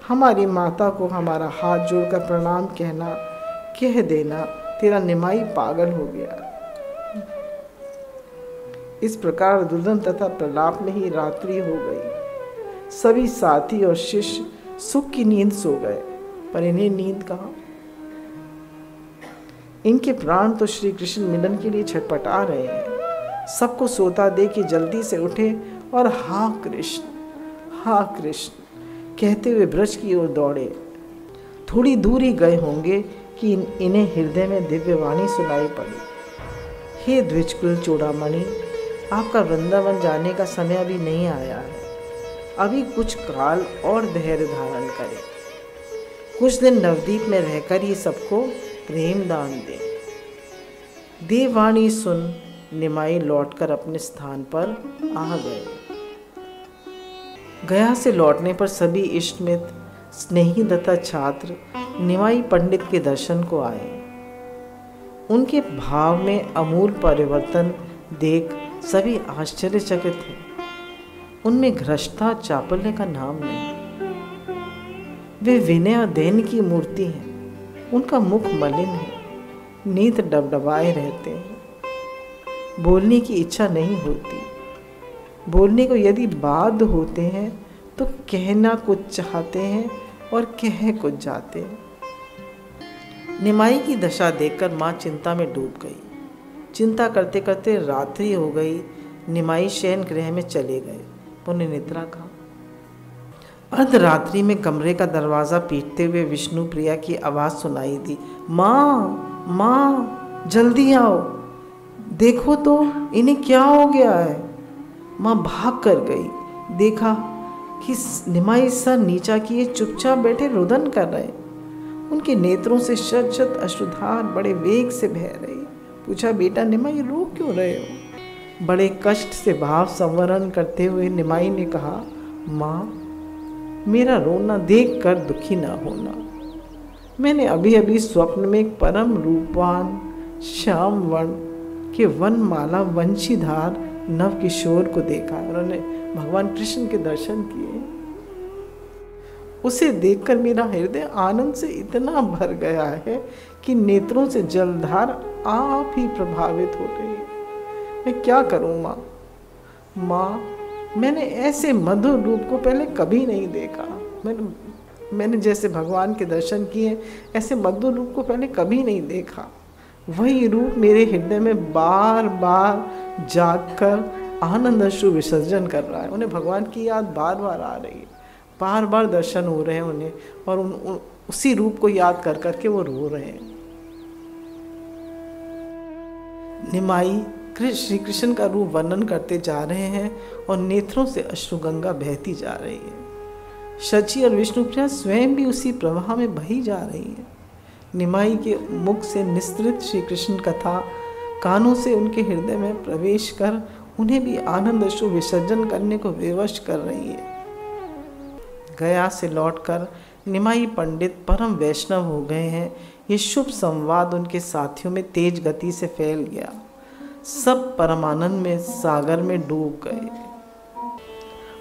[SPEAKER 1] हमारी माता को हमारा हाथ जोड़कर प्रणाम कह देना, तेरा निमाई पागल हो गया। इस प्रकार रुदन तथा प्रलाप में ही रात्रि हो गई। सभी साथी और शिष्य सुख की नींद सो गए, पर इन्हें नींद कहाँ। इनके प्राण तो श्री कृष्ण मिलन के लिए छटपटा रहे हैं। सबको सोता दे कि जल्दी से उठे और हाँ कृष्ण कहते हुए ब्रज की ओर दौड़े। थोड़ी दूर ही गए होंगे कि इन्हें हृदय में दिव्य वाणी सुनाई पड़ी। हे द्विजकुल चूड़ामणि, आपका वृंदावन जाने का समय अभी नहीं आया है। अभी कुछ काल और धैर्य धारण करें। कुछ दिन नवदीप में रहकर ही सबको प्रेम दान दें। देववाणी सुन निमाई लौटकर अपने स्थान पर आ गए। गया से लौटने पर सभी इष्ट मित्र, स्नेही तथा छात्र निमाई पंडित के दर्शन को आए। उनके भाव में अमूल परिवर्तन देख सभी आश्चर्यचकित थे। उनमें घृष्टता चापल्य का नाम नहीं। वे विनय और दैन्य की मूर्ति हैं। उनका मुख मलिन है, नेत्र डबडबाए रहते हैं। बोलने की इच्छा नहीं होती। बोलने को यदि बाध्य होते हैं तो कहना कुछ चाहते हैं और कह कुछ जाते हैं। निमाई की दशा देखकर माँ चिंता में डूब गई। चिंता करते करते रात्रि हो गई। निमाई शयन गृह में चले गए। पुण्य निद्रा का अर्धरात्रि में कमरे का दरवाज़ा पीटते हुए विष्णु प्रिया की आवाज़ सुनाई दी। माँ जल्दी आओ, देखो तो इन्हें क्या हो गया है। माँ भाग कर गई। देखा कि निमाई सर नीचा किए चुपचाप बैठे रुदन कर रहे। उनके नेत्रों से शत शत अश्रुधार बड़े वेग से बह रही। पूछा, बेटा निमाई रो क्यों रहे हो? बड़े कष्ट से भाव संवरण करते हुए निमाई ने कहा, माँ मेरा रोना देख कर दुखी ना होना। मैंने अभी अभी स्वप्न में एक परम रूपवान श्याम वर्ण के वनमाला वंशीधार नव किशोर को देखा। उन्होंने भगवान कृष्ण के दर्शन किए। उसे देखकर मेरा हृदय आनंद से इतना भर गया है कि नेत्रों से जलधार आप ही प्रभावित हो रही है। मैं क्या करूं माँ, मैंने ऐसे मधुर रूप को पहले कभी नहीं देखा। मैंने जैसे भगवान के दर्शन किए ऐसे मधुर रूप को पहले कभी नहीं देखा। वही रूप मेरे हृदय में बार बार जागकर आनंद अश्रु विसर्जन कर रहा है। उन्हें भगवान की याद बार बार आ रही है। बार बार दर्शन हो रहे हैं उन्हें, और उसी रूप को याद कर करके वो रो रहे हैं। निमाई श्री कृष्ण का रूप वर्णन करते जा रहे हैं और नेत्रों से अश्रुगंगा बहती जा रही है। शची और विष्णुप्रिया स्वयं भी उसी प्रवाह में बही जा रही है। निमाई के मुख से निस्तृत श्री कृष्ण कथा कानों से उनके हृदय में प्रवेश कर उन्हें भी आनंद अश्रु विसर्जन करने को विवश कर रही है। गया से लौटकर निमाई पंडित परम वैष्णव हो गए हैं। ये शुभ संवाद उनके साथियों में तेज गति से फैल गया। सब परमानंद में सागर में डूब गए।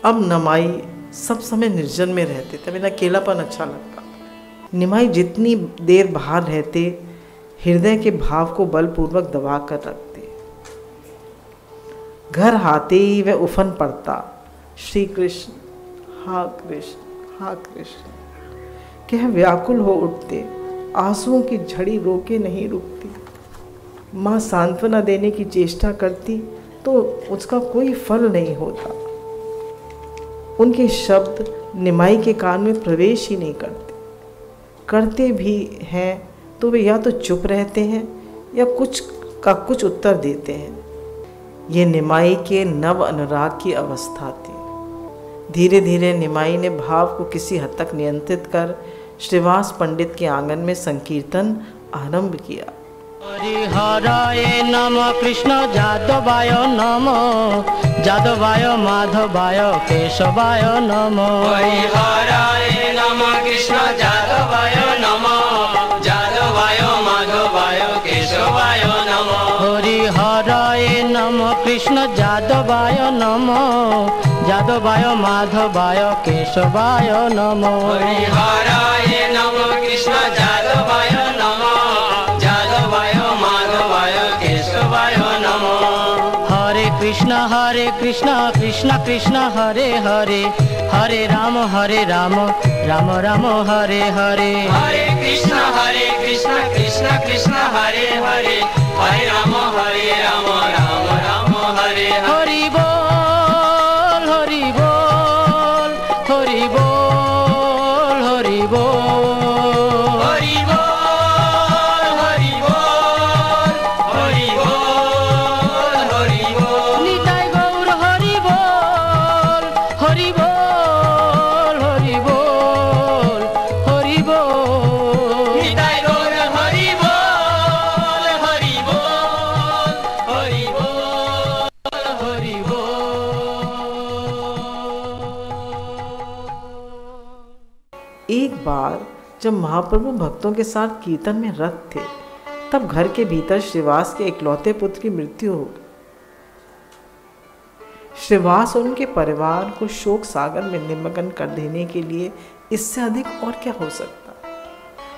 [SPEAKER 1] अब निमाई सब समय निर्जन में रहते थे। बिना अकेलापन अच्छा लगता। निमाई जितनी देर बाहर रहते, हृदय के भाव को बलपूर्वक दबा कर रखते। घर आते ही वह उफन पड़ता, श्री कृष्ण हा कृष्ण हा कृष्ण कह व्याकुल हो उठते। आंसुओं की झड़ी रोके नहीं रुकती। माँ सांत्वना देने की चेष्टा करती तो उसका कोई फल नहीं होता। उनके शब्द निमाई के कान में प्रवेश ही नहीं करते भी हैं तो वे या तो चुप रहते हैं या कुछ उत्तर देते हैं। ये निमाई के नव अनुराग की अवस्था थी। धीरे धीरे निमाई ने भाव को किसी हद तक नियंत्रित कर श्रीवास पंडित के आंगन में संकीर्तन आरंभ किया।
[SPEAKER 4] हरिहराय नमः कृष्ण जादवाय नमः जादवाय माधवाय केशवाय नमः।
[SPEAKER 2] हरिहराय नमः कृष्ण जादवाय नमः जादवाय माधवाय केशवाय नमः।
[SPEAKER 4] हरिहराय नमः कृष्ण जादवाय नमः जादवाय माधवाय केशवाय नमः।
[SPEAKER 2] हरिहराय नमः कृष्ण जादवाय नमः जादवाय माधवाय केशवाय नमः।
[SPEAKER 4] हरे कृष्ण कृष्ण कृष्ण हरे हरे, हरे राम राम राम हरे हरे।
[SPEAKER 2] हरे कृष्ण कृष्ण कृष्ण हरे हरे, हरे राम राम राम हरे हरे।
[SPEAKER 4] हरि बोल हरि बोल हरि बोल हरि बोल
[SPEAKER 2] हरि बोल हरि बोल हरि बोल हरि बोल।
[SPEAKER 4] निताय गौर हरि बोल हरि बोल हरि बोल हरि बोल।
[SPEAKER 2] निताय गौर हरि बोल हरि बोल हरि बोल हरि बोल।
[SPEAKER 1] एक बार जब महाप्रभु भक्तों के साथ कीर्तन में रत थे, तब घर के भीतर श्रीवास के इकलौते पुत्र की मृत्यु हो गई। श्रीवास और उनके परिवार को शोक सागर में निमग्न कर देने के लिए इससे अधिक और क्या हो सकता।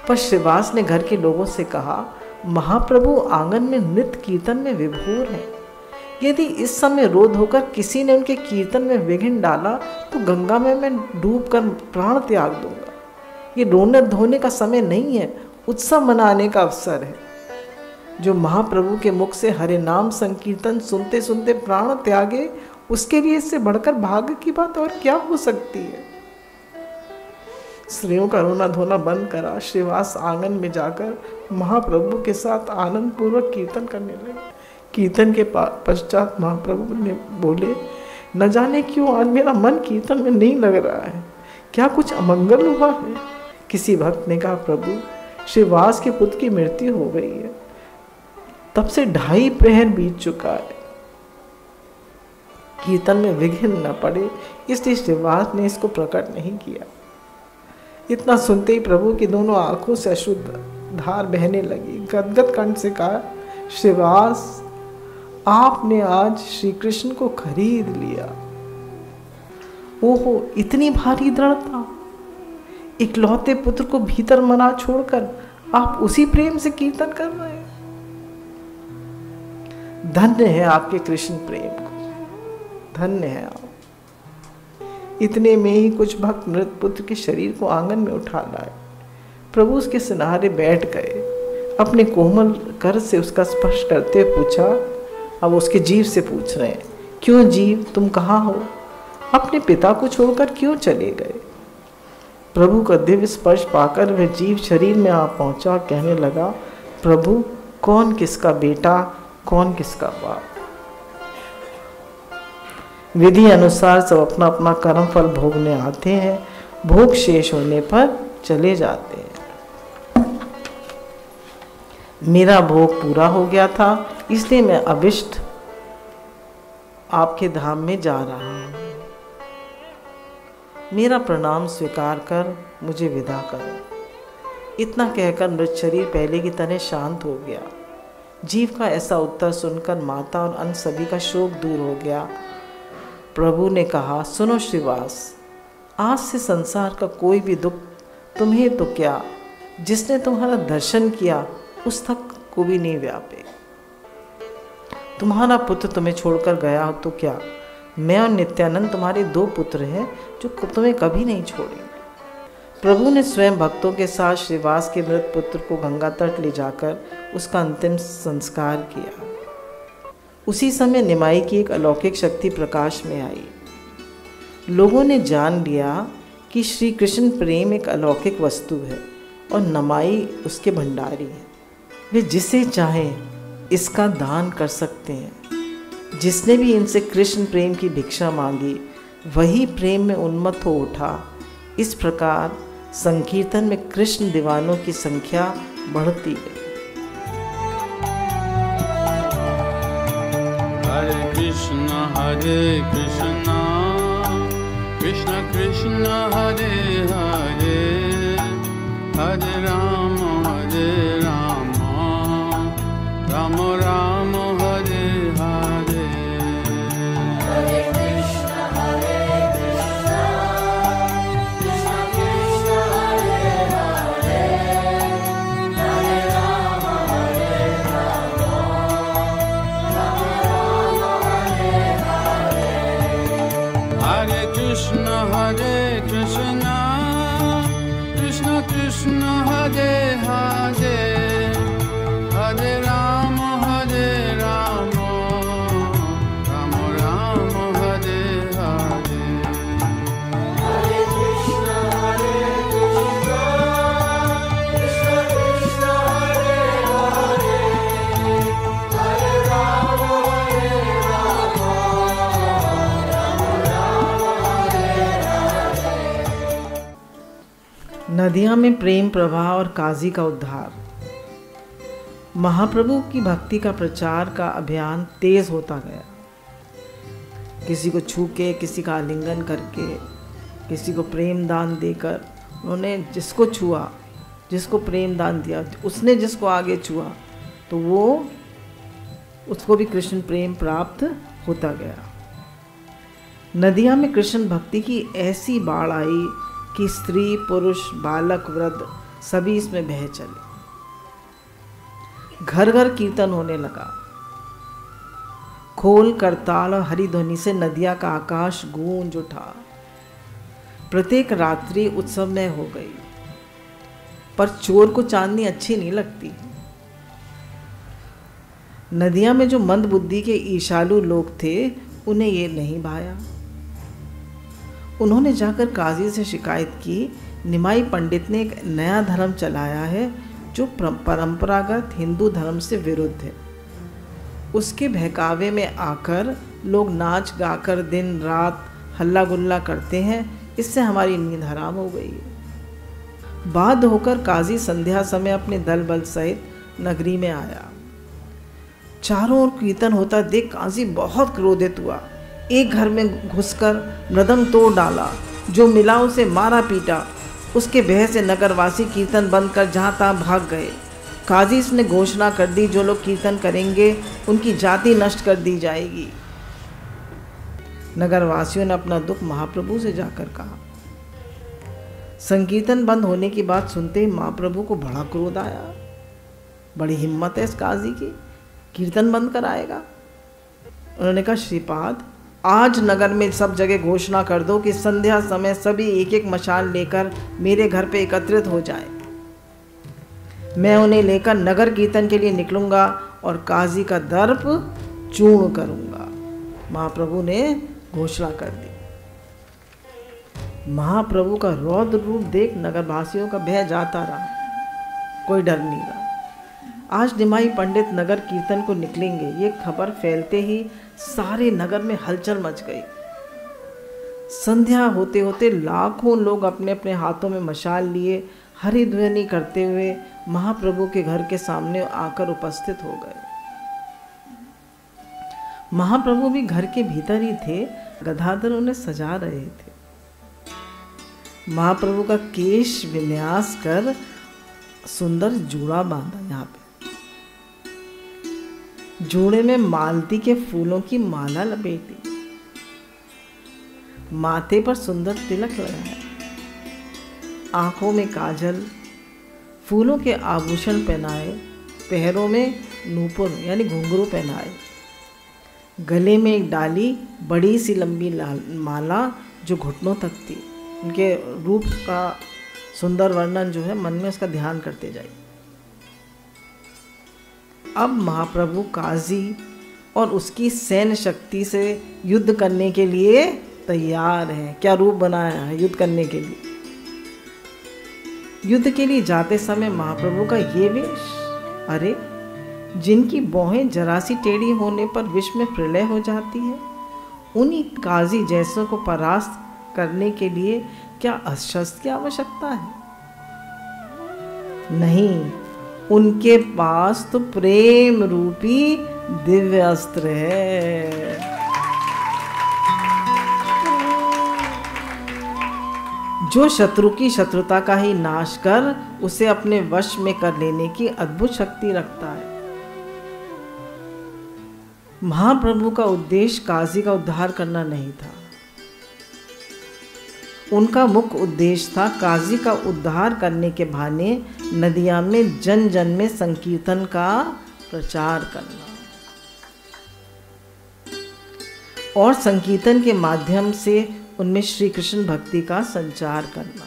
[SPEAKER 1] पर श्रीवास ने घर के लोगों से कहा, महाप्रभु आंगन में नृत्य कीर्तन में विभोर हैं। यदि इस समय रोध होकर किसी ने उनके कीर्तन में विघ्न डाला तो गंगा में मैं डूबकर प्राण त्याग दूंगा। ये रोने धोने का समय नहीं है, उत्सव मनाने का अवसर है। जो महाप्रभु के मुख से हरे नाम संकीर्तन सुनते सुनते प्राण त्यागे, उसके लिए इससे बढ़कर भाग्य की बात और क्या हो सकती है। स्त्रियों का रोना धोना बंद करा श्रीवास आंगन में जाकर महाप्रभु के साथ आनंद पूर्वक कीर्तन करने लगे। कीर्तन के पश्चात महाप्रभु ने बोले, न जाने क्यों आज मेरा मन कीर्तन में नहीं लग रहा है, क्या कुछ अमंगल हुआ है। किसी भक्त ने कहा, प्रभु श्रीवास के पुत्र की मृत्यु हो गई है, तब से 2.5 प्रहर बीत चुका है, कीर्तन में विघ्न न पड़े इसलिए श्रीवास ने इसको प्रकट नहीं किया। इतना सुनते ही प्रभु की दोनों आंखों से अशुद्ध धार बहने लगी। गदगद कंठ से कहा, श्रीवास आपने आज श्री कृष्ण को खरीद लिया। ओहो, इतनी भारी दृढ़ता। इकलौते पुत्र को भीतर मना छोड़कर आप उसी प्रेम से कीर्तन कर रहे हैं। धन्य है आपके कृष्ण प्रेम को, धन्य है आप। इतने में ही कुछ भक्त मृत पुत्र के शरीर को आंगन में उठा लाए। प्रभु उसके सिनारे बैठ गए, अपने कोमल कर से उसका स्पर्श करते हुए पूछा। अब उसके जीव से पूछ रहे हैं, क्यों जीव, तुम कहाँ हो? अपने पिता को छोड़कर क्यों चले गए? प्रभु का दिव्य स्पर्श पाकर वह जीव शरीर में आ पहुंचा, कहने लगा, प्रभु कौन किसका बेटा, कौन किसका बाप। विधि अनुसार सब अपना अपना कर्म फल भोगने आते हैं, भोग शेष होने पर चले जाते हैं। मेरा भोग पूरा हो गया था, इसलिए मैं अभिष्ट आपके धाम में जा रहा हूँ। मेरा प्रणाम स्वीकार कर मुझे विदा करो। इतना कहकर मृत शरीर पहले की तरह शांत हो गया। जीव का ऐसा उत्तर सुनकर माता और अन्य सभी का शोक दूर हो गया। प्रभु ने कहा, सुनो श्रीवास, आज से संसार का कोई भी दुख तुम्हें तो क्या, जिसने तुम्हारा दर्शन किया उस तक को भी नहीं व्यापे। तुम्हारा पुत्र तुम्हें छोड़कर गया हो तो क्या, मैं और नित्यानंद तुम्हारे 2 पुत्र हैं जो तुम्हें कभी नहीं छोड़ेंगे। प्रभु ने स्वयं भक्तों के साथ श्रीवास के मृत पुत्र को गंगा तट ले जाकर उसका अंतिम संस्कार किया। उसी समय निमाई की एक अलौकिक शक्ति प्रकाश में आई। लोगों ने जान लिया कि श्री कृष्ण प्रेम एक अलौकिक वस्तु है और नमाई उसके भंडारी है। वे जिसे चाहें इसका दान कर सकते हैं। जिसने भी इनसे कृष्ण प्रेम की भिक्षा मांगी वही प्रेम में उन्मत्त हो उठा। इस प्रकार संकीर्तन में कृष्ण दीवानों की संख्या बढ़ती गई।
[SPEAKER 5] हरे कृष्ण कृष्ण कृष्ण हरे हरे, हरे राम राम राम हरे हरे।
[SPEAKER 2] हरे कृष्ण कृष्ण कृष्ण हरे हरे, हरे राम राम राम हरे
[SPEAKER 5] Krishna Hare Krishna Krishna Krishna Hare Hare Hare Rama Hare Rama Rama Rama Hare Hare
[SPEAKER 1] नदियाँ में प्रेम प्रवाह और काजी का उद्धार। महाप्रभु की भक्ति का प्रचार का अभियान तेज होता गया। किसी को छू के, किसी का आलिंगन करके, किसी को प्रेम दान देकर उन्होंने जिसको छुआ, जिसको प्रेम दान दिया, उसने जिसको आगे छुआ तो वो उसको भी कृष्ण प्रेम प्राप्त होता गया। नदियाँ में कृष्ण भक्ति की ऐसी बाढ़ आई कि स्त्री पुरुष बालक वृद्ध सभी इसमें बह चले। घर घर कीर्तन होने लगा। खोल करताल और हरि ध्वनि से नदिया का आकाश गूंज उठा। प्रत्येक रात्रि उत्सवमय हो गई। पर चोर को चांदनी अच्छी नहीं लगती। नदिया में जो मंद बुद्धि के ईशालु लोग थे उन्हें ये नहीं भाया। उन्होंने जाकर काजी से शिकायत की, निमाई पंडित ने एक नया धर्म चलाया है जो परंपरागत हिंदू धर्म से विरुद्ध है। उसके बहकावे में आकर लोग नाच गाकर दिन रात हल्ला गुल्ला करते हैं, इससे हमारी नींद हराम हो गई है। बाध्य होकर काजी संध्या समय अपने दल बल सहित नगरी में आया। चारों ओर कीर्तन होता देख काजी बहुत क्रोधित हुआ। एक घर में घुसकर मृदंग तोड़ डाला। जो मिला उसे मारा पीटा। उसके भय से नगरवासी कीर्तन बंद कर जहाँ तहाँ भाग गए। काजी ने घोषणा कर दी, जो लोग कीर्तन करेंगे उनकी जाति नष्ट कर दी जाएगी। नगरवासियों ने अपना दुख महाप्रभु से जाकर कहा। संकीर्तन बंद होने की बात सुनते ही महाप्रभु को बड़ा क्रोध आया। बड़ी हिम्मत है इस काजी की, कीर्तन बंद कराएगा। उन्होंने कहा, श्रीपाद आज नगर में सब जगह घोषणा कर दो कि संध्या समय सभी एक एक मशाल लेकर मेरे घर पे एकत्रित हो जाए। मैं उन्हें लेकर नगर कीर्तन के लिए निकलूंगा और काजी का दर्प चूर्ण करूंगा। महाप्रभु ने घोषणा कर दी। महाप्रभु का रौद्र रूप देख नगरवासियों का भय जाता रहा, कोई डर नहीं रहा। आज निमाई पंडित नगर कीर्तन को निकलेंगे, ये खबर फैलते ही सारे नगर में हलचल मच गई। संध्या होते होते लाखों लोग अपने अपने हाथों में मशाल लिए हरि ध्वनि करते हुए महाप्रभु के घर के सामने आकर उपस्थित हो गए। महाप्रभु भी घर के भीतर ही थे। गदाधर उन्हें सजा रहे थे। महाप्रभु का केश विन्यास कर सुंदर जूड़ा बांधा। यहाँ पे जोड़े में मालती के फूलों की माला लपेटी, माथे पर सुंदर तिलक लगाया, आंखों में काजल, फूलों के आभूषण पहनाए, पैरों में नूपुर यानी घुंघरू पहनाए, गले में एक डाली बड़ी सी लंबी माला जो घुटनों तक थी। उनके रूप का सुंदर वर्णन जो है मन में उसका ध्यान करते जाइए। अब महाप्रभु काजी और उसकी सैन्य शक्ति से युद्ध करने के लिए तैयार हैं। क्या रूप बनाया है युद्ध करने के लिए। युद्ध के लिए जाते समय महाप्रभु का ये वेश, अरे जिनकी भौहें जरा सी टेढ़ी होने पर विश्व में प्रलय हो जाती है, उन्हीं काजी जैसों को परास्त करने के लिए क्या अस्त्र की आवश्यकता है? नहीं, उनके पास तो प्रेम रूपी दिव्य अस्त्र है। जो शत्रु की शत्रुता का ही नाश कर उसे अपने वश में कर लेने की अद्भुत शक्ति रखता है। महाप्रभु का उद्देश्य काजी का उद्धार करना नहीं था। उनका मुख्य उद्देश्य था काजी का उद्धार करने के बहाने नदिया में जन जन में संकीर्तन का प्रचार करना और संकीर्तन के माध्यम से उनमें श्री कृष्ण भक्ति का संचार करना।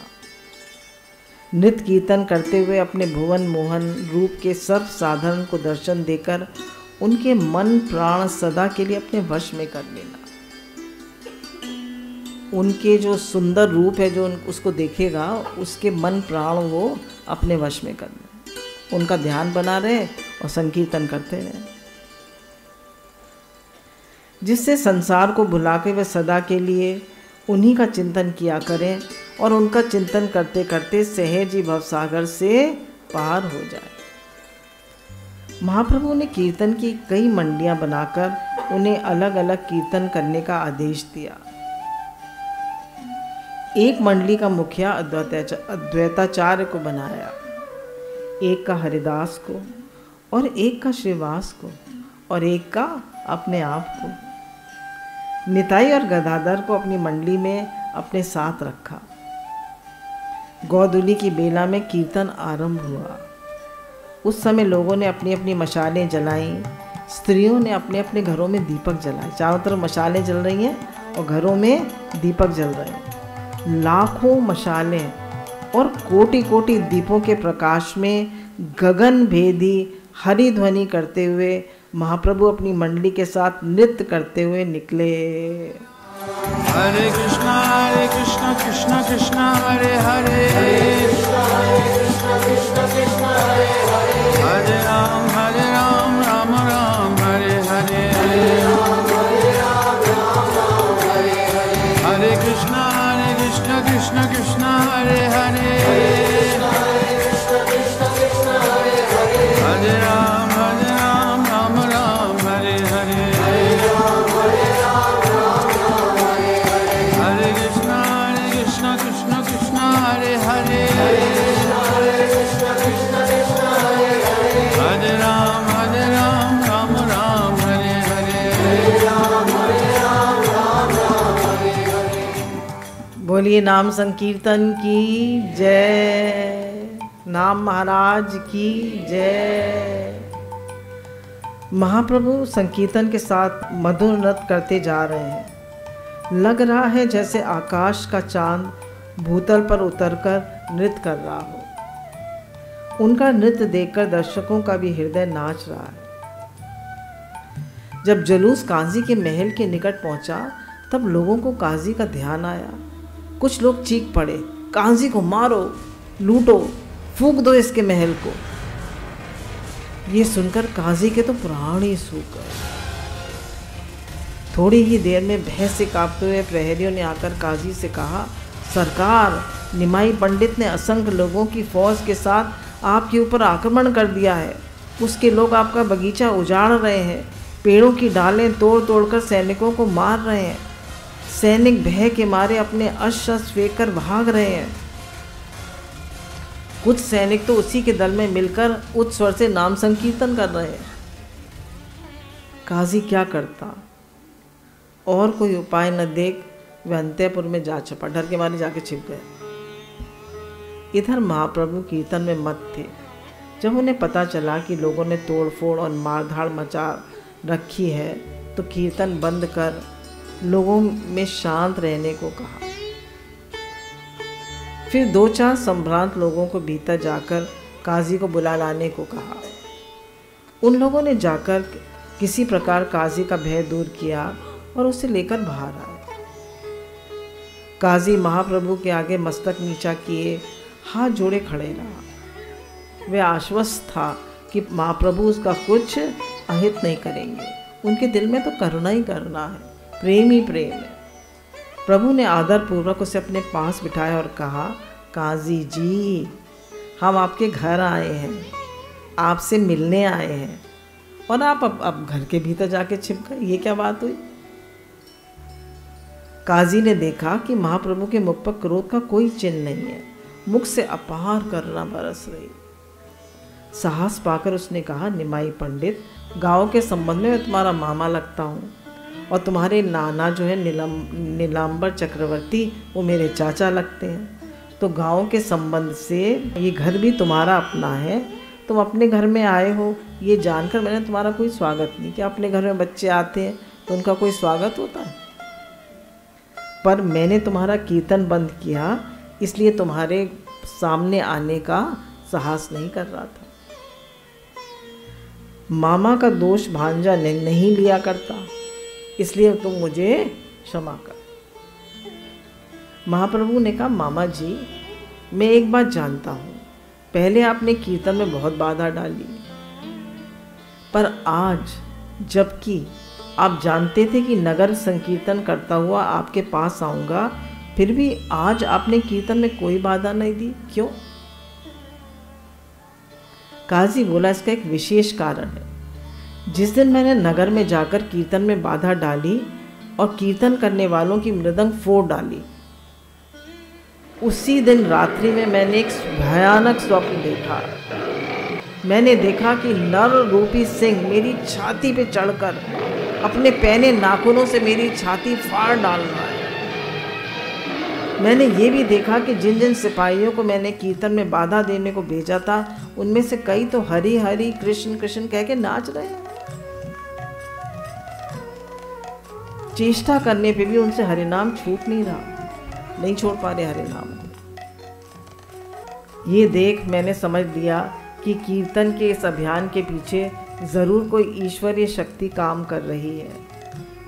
[SPEAKER 1] नृत्य कीर्तन करते हुए अपने भुवन मोहन रूप के सर्व साधारण को दर्शन देकर उनके मन प्राण सदा के लिए अपने वश में कर लेना। उनके जो सुंदर रूप है, जो उसको देखेगा उसके मन प्राण वो अपने वश में कर ले, उनका ध्यान बना रहे और संकीर्तन करते रहे, जिससे संसार को भुला के वे सदा के लिए उन्हीं का चिंतन किया करें और उनका चिंतन करते करते सहज ही भवसागर से पार हो जाए। महाप्रभु ने कीर्तन की कई मंडियां बनाकर उन्हें अलग अलग कीर्तन करने का आदेश दिया। एक मंडली का मुखिया अद्वैताचार्य को बनाया, एक का हरिदास को और एक का श्रीवास को और एक का अपने आप को। निताई और गदाधर को अपनी मंडली में अपने साथ रखा। गोधूली की बेला में कीर्तन आरंभ हुआ। उस समय लोगों ने अपनी अपनी मशालें जलाईं, स्त्रियों ने अपने अपने घरों में दीपक जलाए। चारों तरफ मशालें जल रही हैं और घरों में दीपक जल रहे हैं। लाखों मशालें और कोटि कोटि दीपों के प्रकाश में गगन भेदी हरि ध्वनि करते हुए महाप्रभु अपनी मंडली के साथ नृत्य करते हुए निकले।
[SPEAKER 5] हरे कृष्णा कृष्णा कृष्णा हरे हरे, हरे राम राम राम हरे हरे, हरे कृष्णा कृष्णा कृष्णा हरे हरे, हरे राम राम राम हरे हरे, हरे कृष्णा कृष्णा कृष्णा हरे हरे, हरे राम राम राम हरे हरे।
[SPEAKER 1] बोलिए नाम संकीर्तन की जय, नाम महाराज की जय। महाप्रभु संकीर्तन के साथ मधुर नृत्य करते जा रहे हैं। लग रहा है जैसे आकाश का चांद भूतल पर उतरकर नृत्य कर रहा हो। उनका नृत्य देखकर दर्शकों का भी हृदय नाच रहा है। जब जुलूस काजी के महल के निकट पहुंचा तब लोगों को काजी का ध्यान आया। कुछ लोग चीख पड़े, काजी को मारो, लूटो, फूंक दो इसके महल को। ये सुनकर काजी के तो प्राण ही सूख गए। थोड़ी ही देर में भय से कांपते हुए प्रहरियों ने आकर काजी से कहा, सरकार, निमाई पंडित ने असंख्य लोगों की फौज के साथ आपके ऊपर आक्रमण कर दिया है। उसके लोग आपका बगीचा उजाड़ रहे हैं, पेड़ों की डालें तोड़ तोड़कर सैनिकों को मार रहे हैं। सैनिक भय के मारे अपने अस्त्र फेंक कर भाग रहे हैं। कुछ सैनिक तो उसी के दल में मिलकर उच्च स्वर से नाम संकीर्तन कर रहे हैं। काजी क्या करता, और कोई उपाय न देख वे अंतःपुर में जा छपा, डर के मारे जाके छिप गए। इधर महाप्रभु कीर्तन में मत थे। जब उन्हें पता चला कि लोगों ने तोड़फोड़ और मारधाड़ मचा रखी है तो कीर्तन बंद कर लोगों में शांत रहने को कहा। फिर 2-4 संभ्रांत लोगों को भीतर जाकर काजी को बुला लाने को कहा। उन लोगों ने जाकर किसी प्रकार काजी का भय दूर किया और उसे लेकर बाहर आए। काजी महाप्रभु के आगे मस्तक नीचा किए हाथ जोड़े खड़े रहा। वे आश्वस्त था कि महाप्रभु उसका कुछ अहित नहीं करेंगे। उनके दिल में तो करुणा ही करुणा है, प्रेम ही प्रेम है। प्रभु ने आदर पूर्वक उसे अपने पास बिठाया और कहा, काजी जी, हम आपके घर आए हैं, आपसे मिलने आए हैं और आप अब घर के भीतर जाके छिप गए, ये क्या बात हुई? काजी ने देखा कि महाप्रभु के मुख पर क्रोध का कोई चिन्ह नहीं है, मुख से अपार करुणा बरस रही। साहस पाकर उसने कहा, निमाई पंडित, गांव के संबंध में मैं तुम्हारा मामा लगता हूँ और तुम्हारे नाना जो है नीलांबर चक्रवर्ती, वो मेरे चाचा लगते हैं। तो गांव के संबंध से ये घर भी तुम्हारा अपना है। तुम अपने घर में आए हो ये जानकर मैंने तुम्हारा कोई स्वागत नहीं किया। अपने घर में बच्चे आते हैं तो उनका कोई स्वागत होता है? पर मैंने तुम्हारा कीर्तन बंद किया, इसलिए तुम्हारे सामने आने का साहस नहीं कर रहा था। मामा का दोष भांजा नहीं लिया करता, इसलिए तुम मुझे क्षमा कर। महाप्रभु ने कहा, मामा जी मैं एक बात जानता हूँ, पहले आपने कीर्तन में बहुत बाधा डाली, पर आज जबकि आप जानते थे कि नगर संकीर्तन करता हुआ आपके पास आऊँगा, फिर भी आज आपने कीर्तन में कोई बाधा नहीं दी, क्यों? काजी बोला, इसका एक विशेष कारण है। जिस दिन मैंने नगर में जाकर कीर्तन में बाधा डाली और कीर्तन करने वालों की मृदंग फोड़ डाली, उसी दिन रात्रि में मैंने एक भयानक स्वप्न देखा। मैंने देखा कि नर रूपी सिंह मेरी छाती पे चढ़कर अपने पैने नाखूनों से मेरी छाती फाड़ डाल रहा है। मैंने ये भी देखा कि जिन जिन सिपाहियों को मैंने कीर्तन में बाधा देने को भेजा था, उनमें से कई तो हरि हरि कृष्ण कृष्ण कह के नाच रहे हैं। चेष्टा करने पे भी उनसे हरिनाम छूट नहीं रहा, नहीं छोड़ पा रहे हरिनाम को। ये देख मैंने समझ लिया कि कीर्तन के इस अभियान के पीछे ज़रूर कोई ईश्वरीय शक्ति काम कर रही है,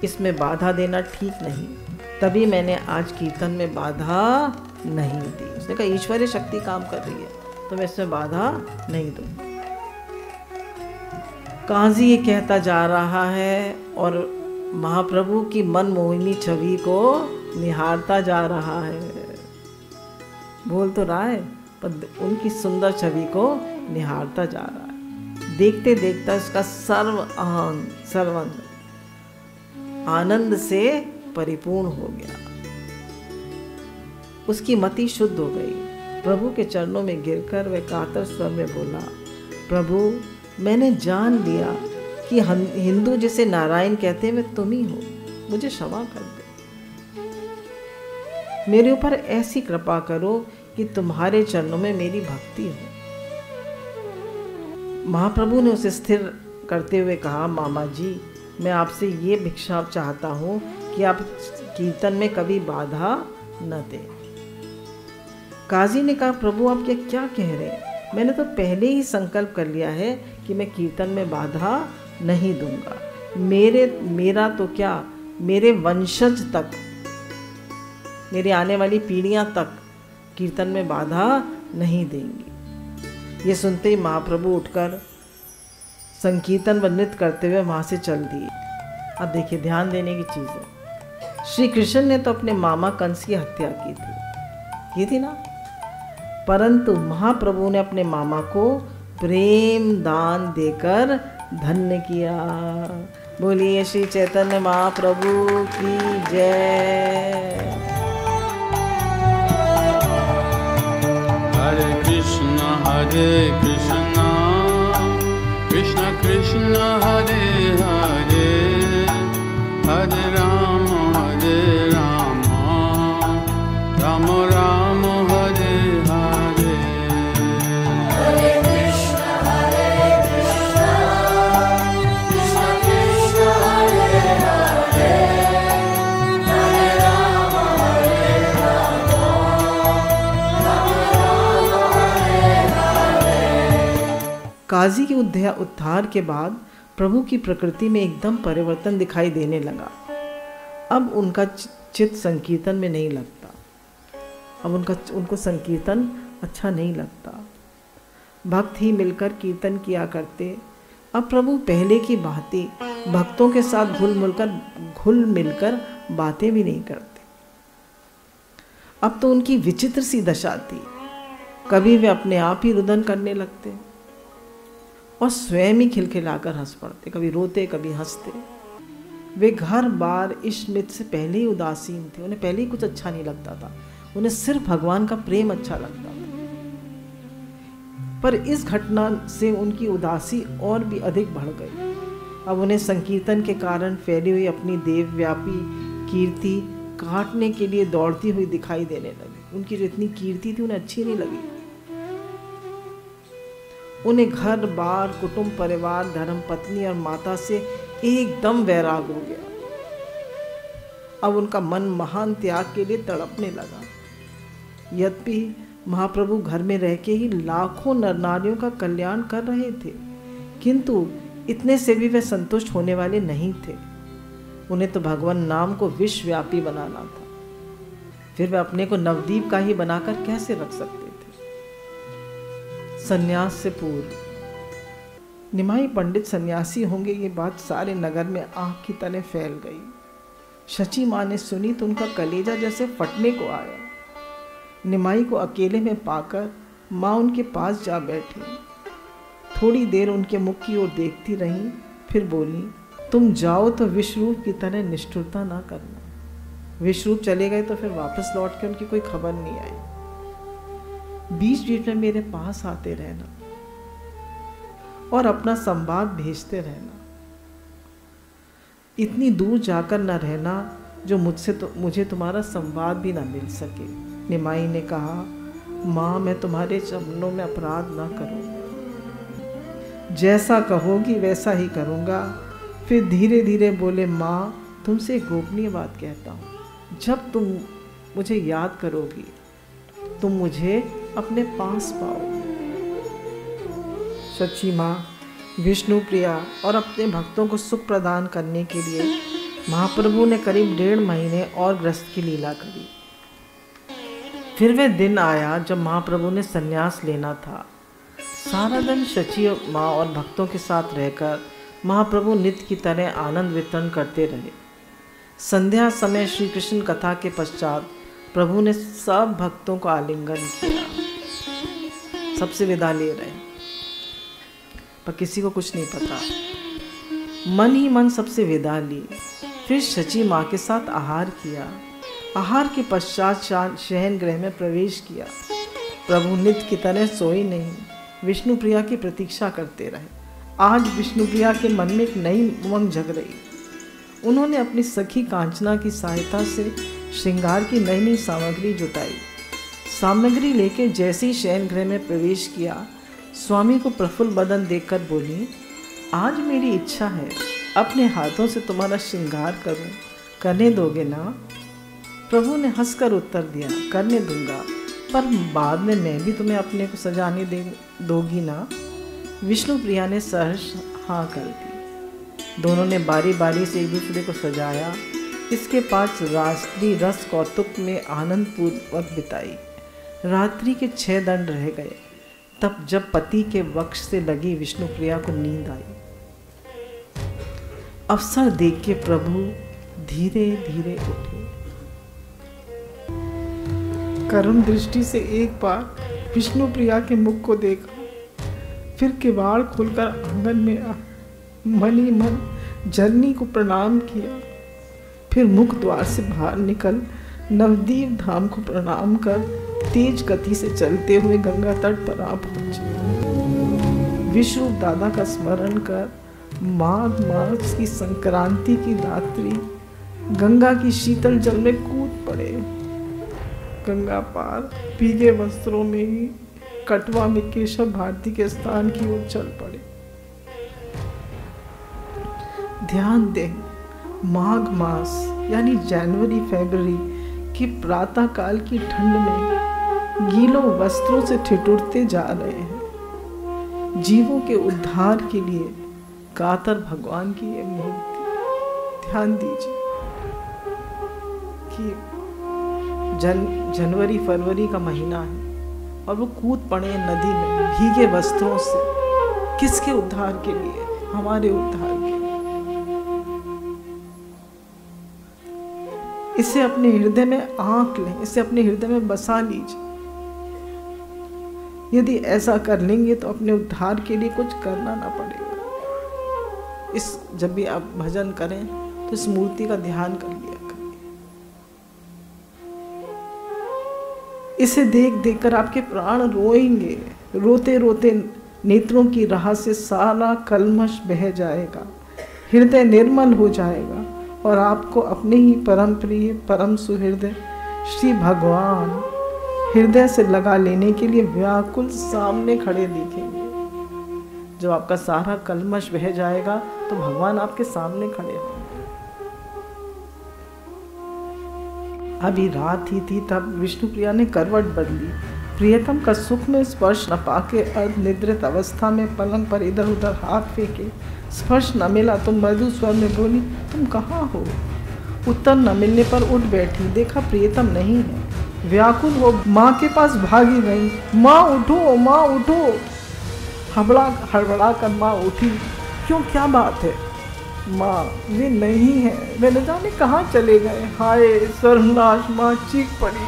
[SPEAKER 1] इसमें बाधा देना ठीक नहीं। तभी मैंने आज कीर्तन में बाधा नहीं दी। उसने कहा ईश्वरीय शक्ति काम कर रही है तो मैं इसमें बाधा नहीं दूँ। काजी ये कहता जा रहा है और महाप्रभु की मनमोहिनी छवि को निहारता जा रहा है। बोल तो रहा है पर उनकी सुंदर छवि को निहारता जा रहा है। देखते देखते उसका सर्वांग आनंद से परिपूर्ण हो गया। उसकी मति शुद्ध हो गई। प्रभु के चरणों में गिरकर वह कातर स्वर में बोला, प्रभु मैंने जान लिया कि हिंदू जिसे नारायण कहते हैं वे तुम ही हो, मुझे क्षमा कर दो। मेरे ऊपर ऐसी कृपा करो कि तुम्हारे चरणों में मेरी भक्ति हो। महाप्रभु ने उसे स्थिर करते हुए कहा, मामा जी मैं आपसे ये भिक्षा चाहता हूँ कि आप कीर्तन में कभी बाधा न दें। काजी ने कहा, प्रभु आप क्या कह रहे हैं? मैंने तो पहले ही संकल्प कर लिया है कि मैं कीर्तन में बाधा नहीं दूंगा। मेरा तो क्या, मेरे वंशज तक, मेरी आने वाली पीढ़ियां तक कीर्तन में बाधा नहीं देंगी। ये सुनते ही महाप्रभु उठकर संकीर्तन व नृत्य करते हुए वहाँ से चल दिए। अब देखिए ध्यान देने की चीज़ है, श्री कृष्ण ने तो अपने मामा कंस की हत्या की थी ना, परंतु महाप्रभु ने अपने मामा को प्रेम दान देकर धन्य किया। बोलिए श्री चैतन्य महाप्रभु की जय।
[SPEAKER 5] हरे कृष्ण कृष्ण कृष्ण हरे हरे, हरे राम राम राम हरे हरे।
[SPEAKER 3] हरे कृष्ण कृष्ण कृष्ण हरे हरे, हरे राम हरे हरे।
[SPEAKER 1] काजी के उद्धार के बाद प्रभु की प्रकृति में एकदम परिवर्तन दिखाई देने लगा। अब उनका चित्त संकीर्तन में नहीं लगता, अब उनको संकीर्तन अच्छा नहीं लगता। भक्त ही मिलकर कीर्तन किया करते। अब प्रभु पहले की भांति भक्तों के साथ घुल मिलकर बातें भी नहीं करते। अब तो उनकी विचित्र सी दशा थी। कभी वे अपने आप ही रुदन करने लगते और स्वयं ही खिलखिलाकर हंस पड़ते, कभी रोते कभी हंसते। वे घर बार इश्क मित्र से पहले ही उदासीन थे, उन्हें पहले ही कुछ अच्छा नहीं लगता था, उन्हें सिर्फ भगवान का प्रेम अच्छा लगता था। पर इस घटना से उनकी उदासी और भी अधिक बढ़ गई। अब उन्हें संकीर्तन के कारण फैली हुई अपनी देवव्यापी कीर्ति काटने के लिए दौड़ती हुई दिखाई देने लगी। उनकी जो इतनी कीर्ति थी उन्हें अच्छी नहीं लगी। उन्हें घर बार कुटुंब परिवार धर्म पत्नी और माता से एकदम वैराग हो गया। अब उनका मन महान त्याग के लिए तड़पने लगा। यद्यपि महाप्रभु घर में रह के ही लाखों नर नारियों का कल्याण कर रहे थे, किंतु इतने से भी वे संतुष्ट होने वाले नहीं थे। उन्हें तो भगवान नाम को विश्वव्यापी बनाना था। फिर वे अपने को नवदीप का ही बनाकर कैसे रख सकते थे। सन्यास से पूर्व निमाई पंडित सन्यासी होंगे, ये बात सारे नगर में आग की तरह फैल गई। शची माँ ने सुनी तो उनका कलेजा जैसे फटने को आया। निमाई को अकेले में पाकर माँ उनके पास जा बैठी। थोड़ी देर उनके मुख की ओर देखती रही, फिर बोली, तुम जाओ तो विश्वरूप की तरह निष्ठुरता ना करना। विश्वरूप चले गए तो फिर वापस लौट के उनकी कोई खबर नहीं आई। बीच बीच में मेरे पास आते रहना और अपना संवाद भेजते रहना। इतनी दूर जाकर न रहना जो मुझे तुम्हारा संवाद भी ना मिल सके। निमाई ने कहा, माँ मैं तुम्हारे चरणों में अपराध ना करूँगा, जैसा कहोगी वैसा ही करूँगा। फिर धीरे धीरे बोले, माँ तुमसे एक गोपनीय बात कहता हूँ, जब तुम मुझे याद करोगी तुम मुझे अपने पास पाओगे। सच्ची माँ विष्णु प्रिया और अपने भक्तों को सुख प्रदान करने के लिए महाप्रभु ने करीब 1.5 महीने और ग्रस्त की लीला करी। फिर वह दिन आया जब महाप्रभु ने संन्यास लेना था। सारा दिन शची माँ और भक्तों के साथ रहकर महाप्रभु नित्य की तरह आनंद वितरण करते रहे। संध्या समय श्री कृष्ण कथा के पश्चात प्रभु ने सब भक्तों को आलिंगन किया। सबसे विदा ले रहे, पर किसी को कुछ नहीं पता। मन ही मन सबसे विदा ली। फिर शची माँ के साथ आहार किया। आहार के पश्चात शयन गृह में प्रवेश किया। प्रभु नित्य की तरह सोई नहीं, विष्णु प्रिया की प्रतीक्षा करते रहे। आज विष्णु प्रिया के मन में एक नई उमंग जग रही। उन्होंने अपनी सखी कांचना की सहायता से श्रृंगार की नई नई सामग्री जुटाई। सामग्री लेके जैसे ही शयन गृह में प्रवेश किया, स्वामी को प्रफुल्ल बदन देखकर बोली, आज मेरी इच्छा है अपने हाथों से तुम्हारा श्रृंगार करूं, करने दोगे ना? प्रभु ने हंसकर उत्तर दिया, करने दूंगा, पर बाद में मैं भी तुम्हें अपने को सजाने दोगी ना? विष्णु प्रिया ने सहर्ष हाँ कर दी। दोनों ने बारी बारी से एक दूसरे को सजाया। इसके पास रात्रि रस कौतुक में आनंद पूर्वक बिताई। रात्रि के 6 दंड रह गए। तब जब पति के वक्ष से लगी विष्णु प्रिया को नींद आई। अवसर देख के प्रभु धीरे धीरे उठे। करुण दृष्टि से एक बार विष्णु प्रिया के मुख को देखा, फिर किवाड़ खोलकर आंगन में आ मन ही मन जननी को प्रणाम किया। फिर मुख द्वार से बाहर निकल नवदीप धाम को प्रणाम कर तेज गति से चलते हुए गंगा तट पर आ पहुंचे। विष्णु दादा का स्मरण कर माघ मास की संक्रांति की रात्रि गंगा की शीतल जल में कूद पड़े। गंगा पार भीगे वस्त्रों में ही कटवा में केशव भारती के स्थान की ओर चल पड़े। ध्यान दें, माघ मास यानी जनवरी फरवरी की प्रातः काल की ठंड में गीलों वस्त्रों से ठिठुरते जा रहे हैं। जीवों के उद्धार के लिए कातर भगवान की ये मूर्ति। ध्यान दीजिए कि जनवरी फरवरी का महीना है और वो कूद पड़े नदी में भीगे वस्त्रों से। किसके उद्धार के लिए? हमारे उद्धार के लिए। इसे अपने हृदय में आंक लें, इसे अपने हृदय में बसा लीजिए। यदि ऐसा कर लेंगे तो अपने उद्धार के लिए कुछ करना ना पड़ेगा। जब भी आप भजन करें तो इस मूर्ति का ध्यान कर लिया करिए। इसे देख देखकर आपके प्राण रोएंगे। रोते रोते नेत्रों की राह से सारा कल्मश बह जाएगा, हृदय निर्मल हो जाएगा और आपको अपने ही परम प्रिय परम सुहृदय श्री भगवान हृदय से लगा लेने के लिए व्याकुल सामने खड़े दिखेंगे। जब आपका सारा कल्मश बह जाएगा तो भगवान आपके सामने खड़े होंगे। अभी रात ही थी तब विष्णुप्रिया ने करवट बदली। प्रियतम का सुख में स्पर्श न पाके अर्ध निद्रित अवस्था में पलंग पर इधर उधर हाथ फेंके। स्पर्श न मिला तो मृदु स्वर में बोली, तुम कहाँ हो? उत्तर न मिलने पर उठ बैठी, देखा प्रियतम नहीं है। व्याकुल हो माँ के पास भागी गई। माँ उठो, माँ उठो। हड़बड़ा कर माँ उठी। क्यों, क्या बात है? माँ, वे नहीं है, वे न जाने कहाँ चले गए। हाय सर्वनाश! माँ चीख पड़ी।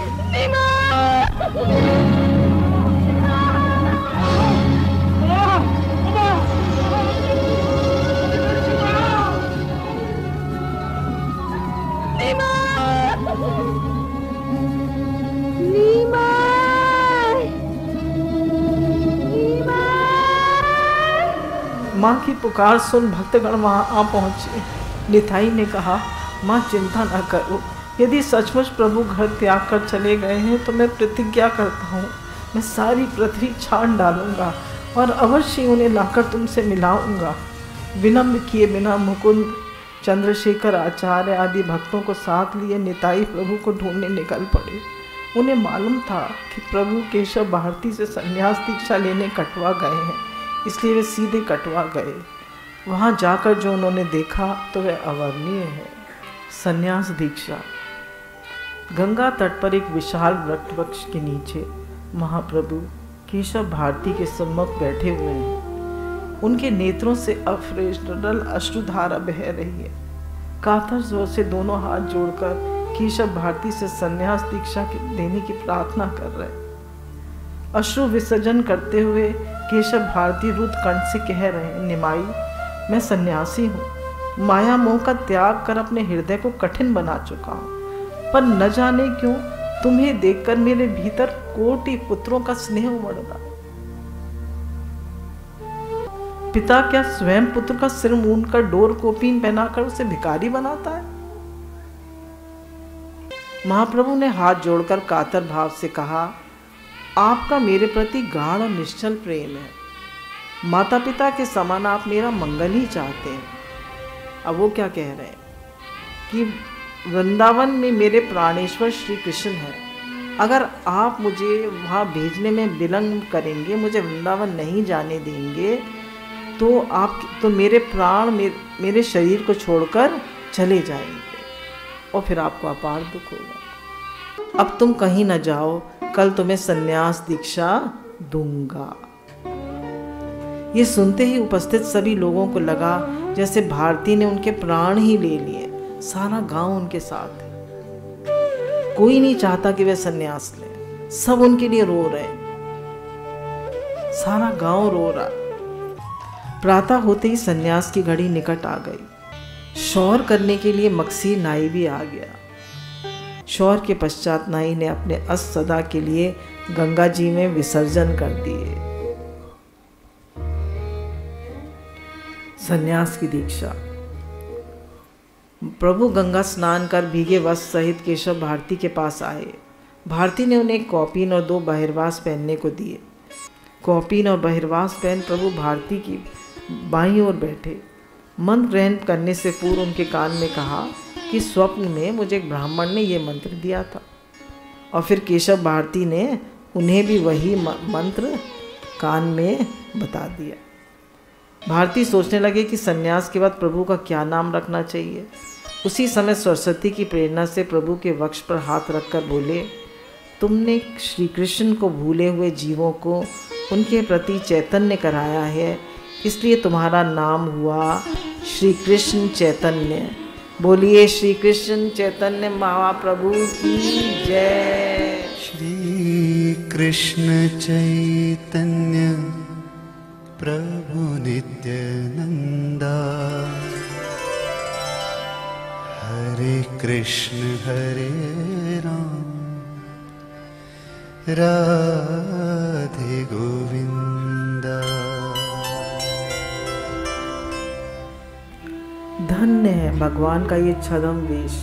[SPEAKER 1] माँ की पुकार सुन भक्तगण वहाँ आ पहुँचे। निताई ने कहा, माँ चिंता न करो, यदि सचमुच प्रभु घर त्याग कर चले गए हैं तो मैं प्रतिज्ञा करता हूँ, मैं सारी पृथ्वी छान डालूंगा और अवश्य उन्हें लाकर तुमसे मिलाऊंगा। विलम्ब किए बिना मुकुंद, चंद्रशेखर आचार्य आदि भक्तों को साथ लिए निताई प्रभु को ढूंढने निकल पड़े। उन्हें मालूम था कि प्रभु केशव भारती से संन्यास दीक्षा लेने कटवा गए हैं, इसलिए वे सीधे कटवा गए। वहाँ जाकर जो उन्होंने देखा तो वह अवर्णनीय है। संन्यास दीक्षा। गंगा तट पर एक विशाल वृक्ष के नीचे महाप्रभु केशव भारती के सम्मुख बैठे हुए हैं। उनके नेत्रों से अफ्रेशनल अश्रुधारा बह रही है। कातर जोर से दोनों हाथ जोड़कर केशव भारती से संन्यास दीक्षा देने की प्रार्थना कर रहे हैं। अश्रु विसर्जन करते हुए केशव भारती रुद्ध कंठ से कह रहे हैं, निमाई, मैं सन्यासी हूँ। माया मोह का त्याग कर अपने हृदय को कठिन बना चुका हूँ, पर न जाने क्यों तुम्हें देखकर मेरे भीतर कोटि पुत्रों का स्नेह उमड़ रहा। पिता क्या स्वयं पुत्र का सिर मूंदकर डोर कोपीन पहनाकर उसे भिखारी बनाता है? महाप्रभु ने हाथ जोड़कर कातर भाव से कहा, आपका मेरे प्रति गाढ़ और निश्चल प्रेम है। माता पिता के समान आप मेरा मंगल ही चाहते हैं। अब वो क्या कह रहे हैं कि वृंदावन में मेरे प्राणेश्वर श्री कृष्ण हैं। अगर आप मुझे वहाँ भेजने में विलंब करेंगे, मुझे वृंदावन नहीं जाने देंगे, तो मेरे प्राण मेरे शरीर को छोड़कर चले जाएंगे और फिर आपको अपार दुख होगा। अब तुम कहीं न जाओ, कल तुम्हें संन्यास दीक्षा दूंगा। ये सुनते ही उपस्थित सभी लोगों को लगा जैसे भारती ने उनके प्राण ही ले लिए। सारा गांव उनके साथ है। कोई नहीं चाहता कि वे संन्यास लें, सब उनके लिए रो रहे। सारा गांव रो रहा। प्रातः होते ही संन्यास की घड़ी निकट आ गई। शौर करने के लिए मक्सी नाई भी आ गया। शौर के पश्चात नाई ने अपने अस्त सदा के लिए गंगा जी में विसर्जन कर दिए। संन्यास की दीक्षा। प्रभु गंगा स्नान कर भीगे वस्त्र सहित केशव भारती के पास आए। भारती ने उन्हें कौपीन और 2 बहिर्वास पहनने को दिए। कौपीन और बहिर्वास पहन प्रभु भारती की बाईं ओर बैठे। मंत्र ग्रहण करने से पूर्व उनके कान में कहा कि स्वप्न में मुझे एक ब्राह्मण ने ये मंत्र दिया था, और फिर केशव भारती ने उन्हें भी वही मंत्र कान में बता दिया। भारती सोचने लगे कि सन्यास के बाद प्रभु का क्या नाम रखना चाहिए। उसी समय सरस्वती की प्रेरणा से प्रभु के वक्ष पर हाथ रखकर बोले, तुमने श्री कृष्ण को भूले हुए जीवों को उनके प्रति चैतन्य कराया है, इसलिए तुम्हारा नाम हुआ श्री कृष्ण चैतन्य। बोलिए श्री कृष्ण चैतन्य महाप्रभु की जय।
[SPEAKER 6] श्री कृष्ण चैतन्य प्रभु नित्यानंदा, हरे कृष्ण हरे राम राधे गोविंदा।
[SPEAKER 1] धन्य है भगवान का ये छद्म वेश।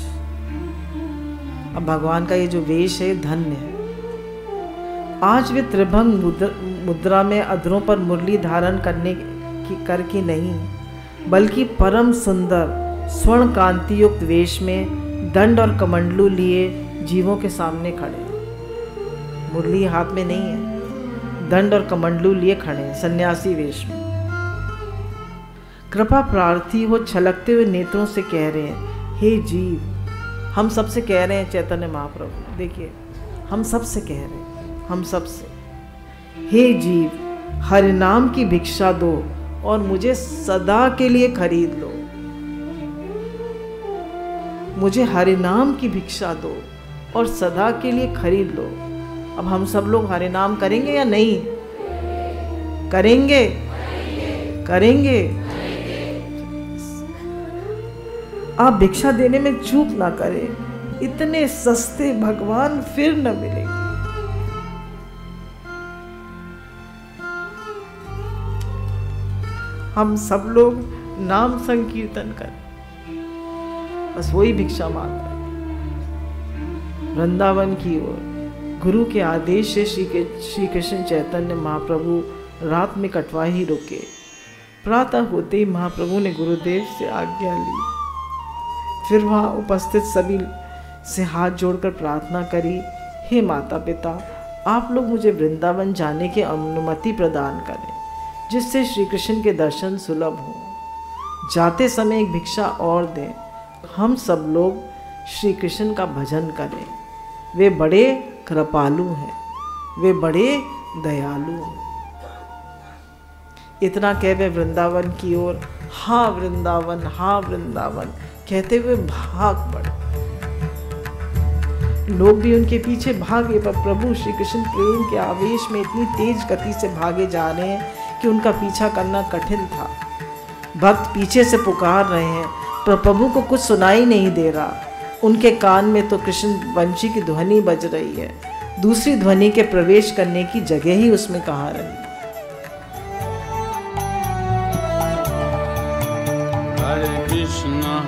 [SPEAKER 1] अब भगवान का ये जो वेश है धन्य है। आज वे त्रिभंग मुद्रा में अधरों पर मुरली धारण करके नहीं, बल्कि परम सुंदर स्वर्ण कांति युक्त वेश में दंड और कमंडलू लिए जीवों के सामने खड़े हैं। मुरली हाथ में नहीं है, दंड और कमंडलू लिए खड़े हैं सन्यासी वेश में। कृपा प्रार्थी वो छलकते हुए नेत्रों से कह रहे हैं, हे जीव, हम सबसे कह रहे हैं चैतन्य महाप्रभु, देखिए हम सबसे कह रहे हैं, हम सबसे, हे जीव, हरि नाम की भिक्षा दो और मुझे सदा के लिए खरीद लो। मुझे हरि नाम की भिक्षा दो और सदा के लिए खरीद लो। अब हम सब लोग हरि नाम करेंगे या नहीं करेंगे? करेंगे। आप भिक्षा देने में चूक ना करें, इतने सस्ते भगवान फिर न मिलेंगे। हम सब लोग नाम संकीर्तन करें, बस वही भिक्षा मांग रहे हैं। वृंदावन की ओर गुरु के आदेश से श्री कृष्ण चैतन्य महाप्रभु रात में कटवा ही रुके। प्रातः होते ही महाप्रभु ने गुरुदेव से आज्ञा ली, फिर वहाँ उपस्थित सभी से हाथ जोड़कर प्रार्थना करी, हे माता पिता, आप लोग मुझे वृंदावन जाने की अनुमति प्रदान करें, जिससे श्री कृष्ण के दर्शन सुलभ हों। जाते समय एक भिक्षा और दें, हम सब लोग श्री कृष्ण का भजन करें। वे बड़े कृपालु हैं, वे बड़े दयालु हैं। इतना कह वे वृंदावन की ओर, हाँ वृंदावन, हाँ वृंदावन कहते हुए भाग पड़े। लोग भी उनके पीछे भागे, पर प्रभु श्री कृष्ण प्रेम के आवेश में इतनी तेज गति से भागे जा रहे हैं कि उनका पीछा करना कठिन था। भक्त पीछे से पुकार रहे हैं, पर प्रभु को कुछ सुनाई नहीं दे रहा। उनके कान में तो कृष्ण वंशी की ध्वनि बज रही है, दूसरी ध्वनि के प्रवेश करने की जगह ही उसमें कहाँ रही।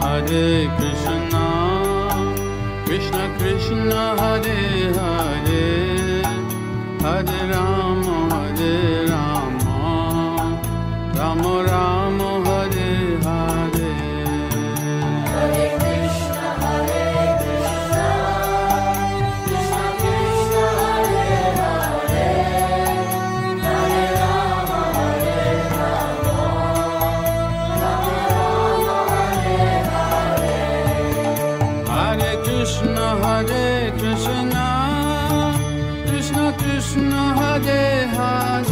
[SPEAKER 5] हरे कृष्ण कृष्ण कृष्ण हरे हरे, हरे Ram Ram Ram Hare Hare. Hare Krishna, Krishna Krishna Hare Hare,